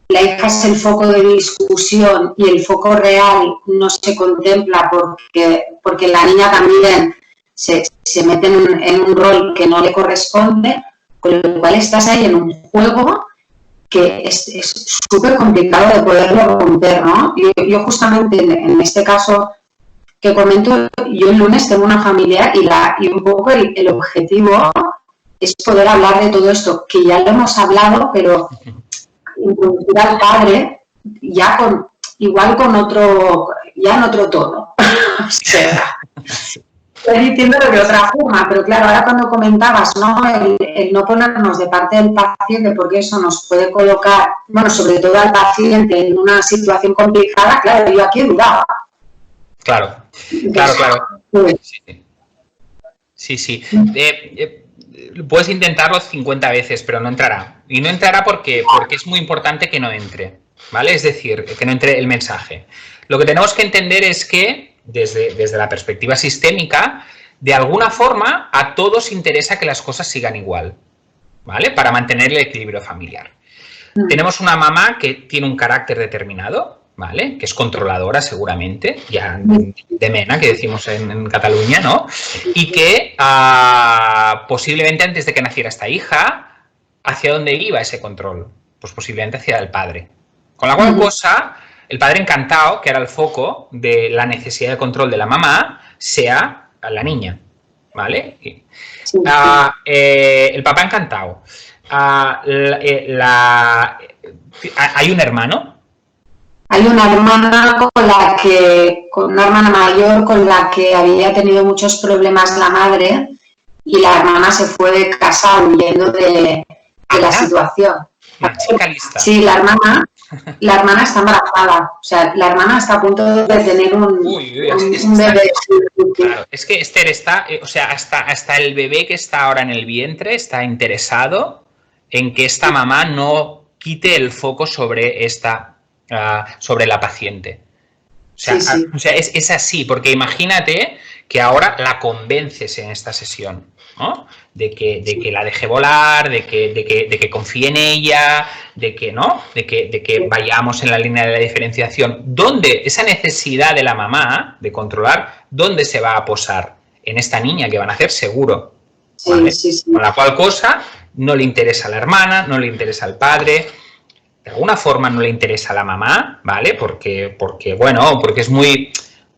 la hija es el foco de discusión y el foco real no se contempla porque la niña también se mete en un rol que no le corresponde, con lo cual estás ahí en un juego que es súper complicado de poderlo romper, ¿no? Yo justamente en este caso que comento, yo el lunes tengo una familia y un poco el objetivo es poder hablar de todo esto, que ya lo hemos hablado, pero introducir al padre ya igual con otro, ya en otro tono. O sea, estoy diciéndolo de otra forma, pero claro, ahora cuando comentabas, ¿no? El no ponernos de parte del paciente, porque eso nos puede colocar, bueno, sobre todo al paciente en una situación complicada, claro, yo aquí dudaba. Claro. Sí. Puedes intentarlo 50 veces, pero no entrará. Y no entrará porque es muy importante que no entre, ¿vale? Es decir, que no entre el mensaje. Lo que tenemos que entender es que, desde la perspectiva sistémica, de alguna forma a todos interesa que las cosas sigan igual, ¿vale? Para mantener el equilibrio familiar. Tenemos una mamá que tiene un carácter determinado, ¿vale? Que es controladora seguramente, ya de mena, que decimos en Cataluña, ¿no? Y que posiblemente antes de que naciera esta hija, ¿hacia dónde iba ese control? Pues posiblemente hacia el padre. Con la cual cosa, el padre encantado, que era el foco de la necesidad de control de la mamá, sea la niña, ¿vale? El papá encantado. Hay un hermano. Hay una hermana con una hermana mayor con la que había tenido muchos problemas la madre y la hermana se fue de casa huyendo de la situación. Una chica lista. Sí, la hermana está embarazada, o sea, la hermana está a punto de tener un bebé. Claro, es que Esther está, o sea, hasta el bebé que está ahora en el vientre está interesado en que esta mamá no quite el foco sobre la paciente. O sea, es así, porque imagínate que ahora la convences en esta sesión, ¿no? De que la deje volar, de que confíe en ella, de que vayamos en la línea de la diferenciación. ¿Dónde esa necesidad de la mamá de controlar, dónde se va a posar? En esta niña que van a hacer seguro, ¿vale? Con la cual cosa no le interesa a la hermana, no le interesa al padre. De alguna forma no le interesa a la mamá, ¿vale? Porque es muy,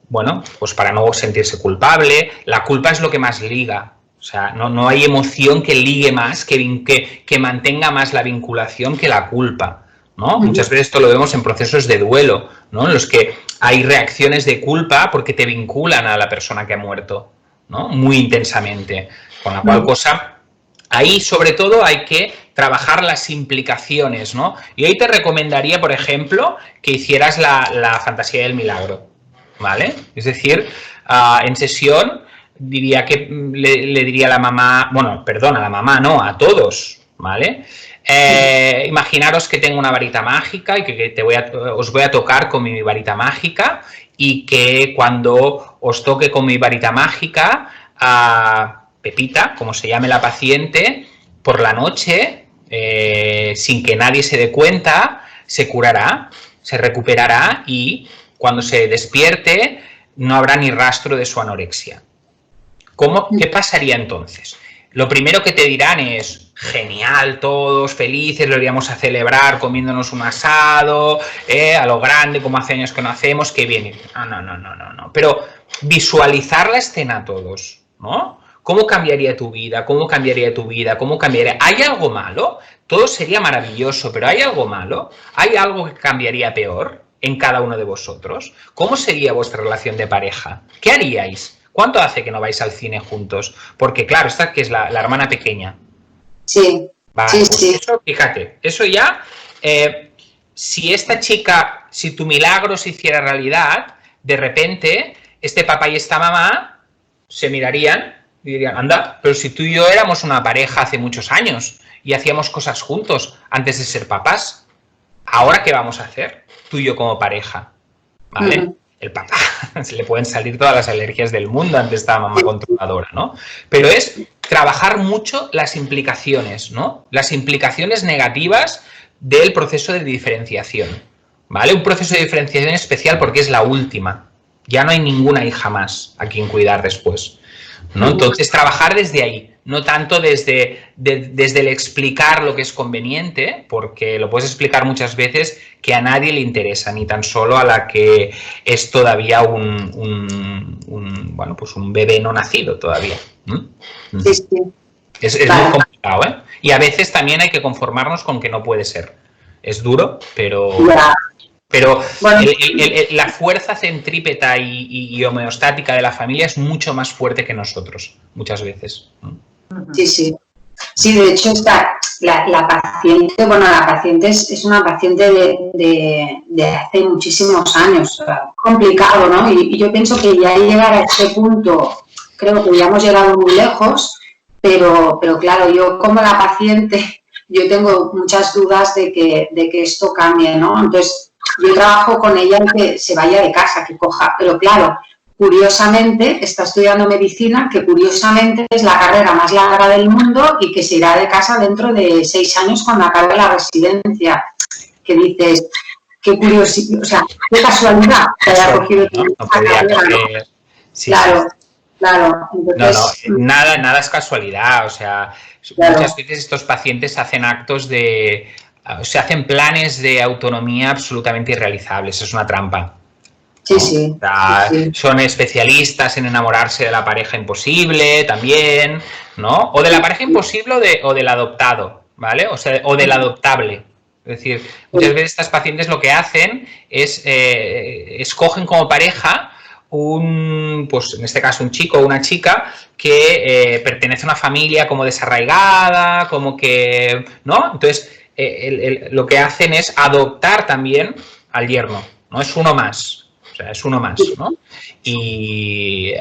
bueno, pues para no sentirse culpable. La culpa es lo que más liga. O sea, no hay emoción que ligue más, que mantenga más la vinculación que la culpa, ¿no? Muchas veces esto lo vemos en procesos de duelo, ¿no? En los que hay reacciones de culpa porque te vinculan a la persona que ha muerto, ¿no? Muy intensamente. Con la cual cosa, ahí sobre todo hay que trabajar las implicaciones, ¿no? Y ahí te recomendaría, por ejemplo, que hicieras la fantasía del milagro, ¿vale? Es decir, en sesión diría que le diría a la mamá, bueno, perdón, a la mamá no, a todos, ¿vale? Imaginaros que tengo una varita mágica y que os voy a tocar con mi varita mágica y que cuando os toque con mi varita mágica, Pepita, como se llame la paciente, por la noche, sin que nadie se dé cuenta, se curará, se recuperará y cuando se despierte no habrá ni rastro de su anorexia. ¿Qué pasaría entonces? Lo primero que te dirán es, genial, todos felices, lo iríamos a celebrar comiéndonos un asado, a lo grande, como hace años que no hacemos, que bien. No. Pero visualizar la escena todos, ¿no? ¿Cómo cambiaría tu vida? ¿Cómo cambiaría tu vida? ¿Cómo cambiaría? ¿Hay algo malo? Todo sería maravilloso, pero ¿hay algo malo? ¿Hay algo que cambiaría peor en cada uno de vosotros? ¿Cómo sería vuestra relación de pareja? ¿Qué haríais? ¿Cuánto hace que no vais al cine juntos? Porque claro, esta que es la hermana pequeña. Sí. Vale, sí, pues sí. Eso, fíjate, eso ya, si esta chica, si tu milagro se hiciera realidad, de repente, este papá y esta mamá se mirarían y dirían, anda, pero si tú y yo éramos una pareja hace muchos años y hacíamos cosas juntos antes de ser papás, ¿ahora qué vamos a hacer? Tú y yo como pareja, ¿vale? El papá, se le pueden salir todas las alergias del mundo ante esta mamá controladora, ¿no? Pero es trabajar mucho las implicaciones, ¿no? Las implicaciones negativas del proceso de diferenciación, ¿vale? Un proceso de diferenciación especial porque es la última. Ya no hay ninguna hija más a quien cuidar después, ¿no? Entonces, trabajar desde ahí, no tanto desde el explicar lo que es conveniente, porque lo puedes explicar muchas veces que a nadie le interesa, ni tan solo a la que es todavía un bebé no nacido todavía. Sí. Es muy complicado, ¿eh? Y a veces también hay que conformarnos con que no puede ser. Es duro, pero Pero Bueno. la fuerza centrípeta y homeostática de la familia es mucho más fuerte que nosotros, muchas veces. Sí, sí. Sí, de hecho, la paciente, bueno, la paciente es una paciente de hace muchísimos años. O sea, complicado, ¿no? Y yo pienso que ya llegar a este punto, creo que ya hemos llegado muy lejos, pero claro, yo como la paciente, yo tengo muchas dudas de que esto cambie, ¿no? Entonces, yo trabajo con ella en que se vaya de casa, que coja, pero claro, curiosamente está estudiando medicina, que curiosamente es la carrera más larga del mundo y que se irá de casa dentro de 6 años cuando acabe la residencia. Que dices, qué curiosidad, o sea, qué casualidad que haya cogido no podía coger. Sí, claro, sí. claro. Entonces, Nada es casualidad. O sea, claro. Muchas veces estos pacientes hacen se hacen planes de autonomía absolutamente irrealizables. Es una trampa. Sí, sí, O sea, sí. son especialistas en enamorarse de la pareja imposible también, ¿no? O de la pareja imposible o del adoptado, ¿vale? O del adoptable. Es decir, muchas veces estas pacientes lo que hacen es escogen como pareja pues en este caso un chico o una chica que pertenece a una familia como desarraigada, como que, ¿no? Entonces, lo que hacen es adoptar también al yerno, ¿no? Es uno más. O sea, es uno más, ¿no? Y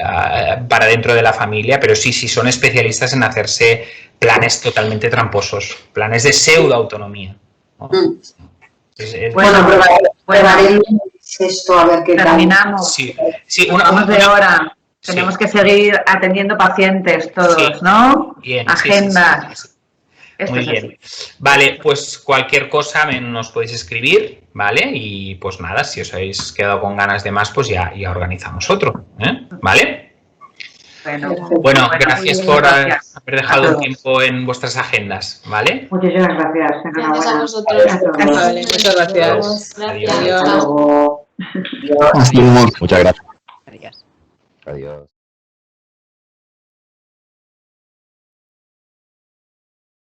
para dentro de la familia, pero sí, son especialistas en hacerse planes totalmente tramposos, planes de pseudo-autonomía, ¿no? Bueno, probaré esto a ver qué tal. Terminamos. Sí, Vamos de hora. Tenemos que seguir atendiendo pacientes todos, ¿no? Bien, agendas. Sí. Muy bien. Vale, pues cualquier cosa nos podéis escribir, ¿vale? Y pues nada, si os habéis quedado con ganas de más, pues ya organizamos otro, ¿vale? Bueno, gracias por haber dejado un tiempo en vuestras agendas, ¿vale? Muchísimas gracias. Gracias a vosotros. Vale, muchas gracias. Adiós. Adiós. Hasta luego. Muchas gracias. Adiós. Adiós.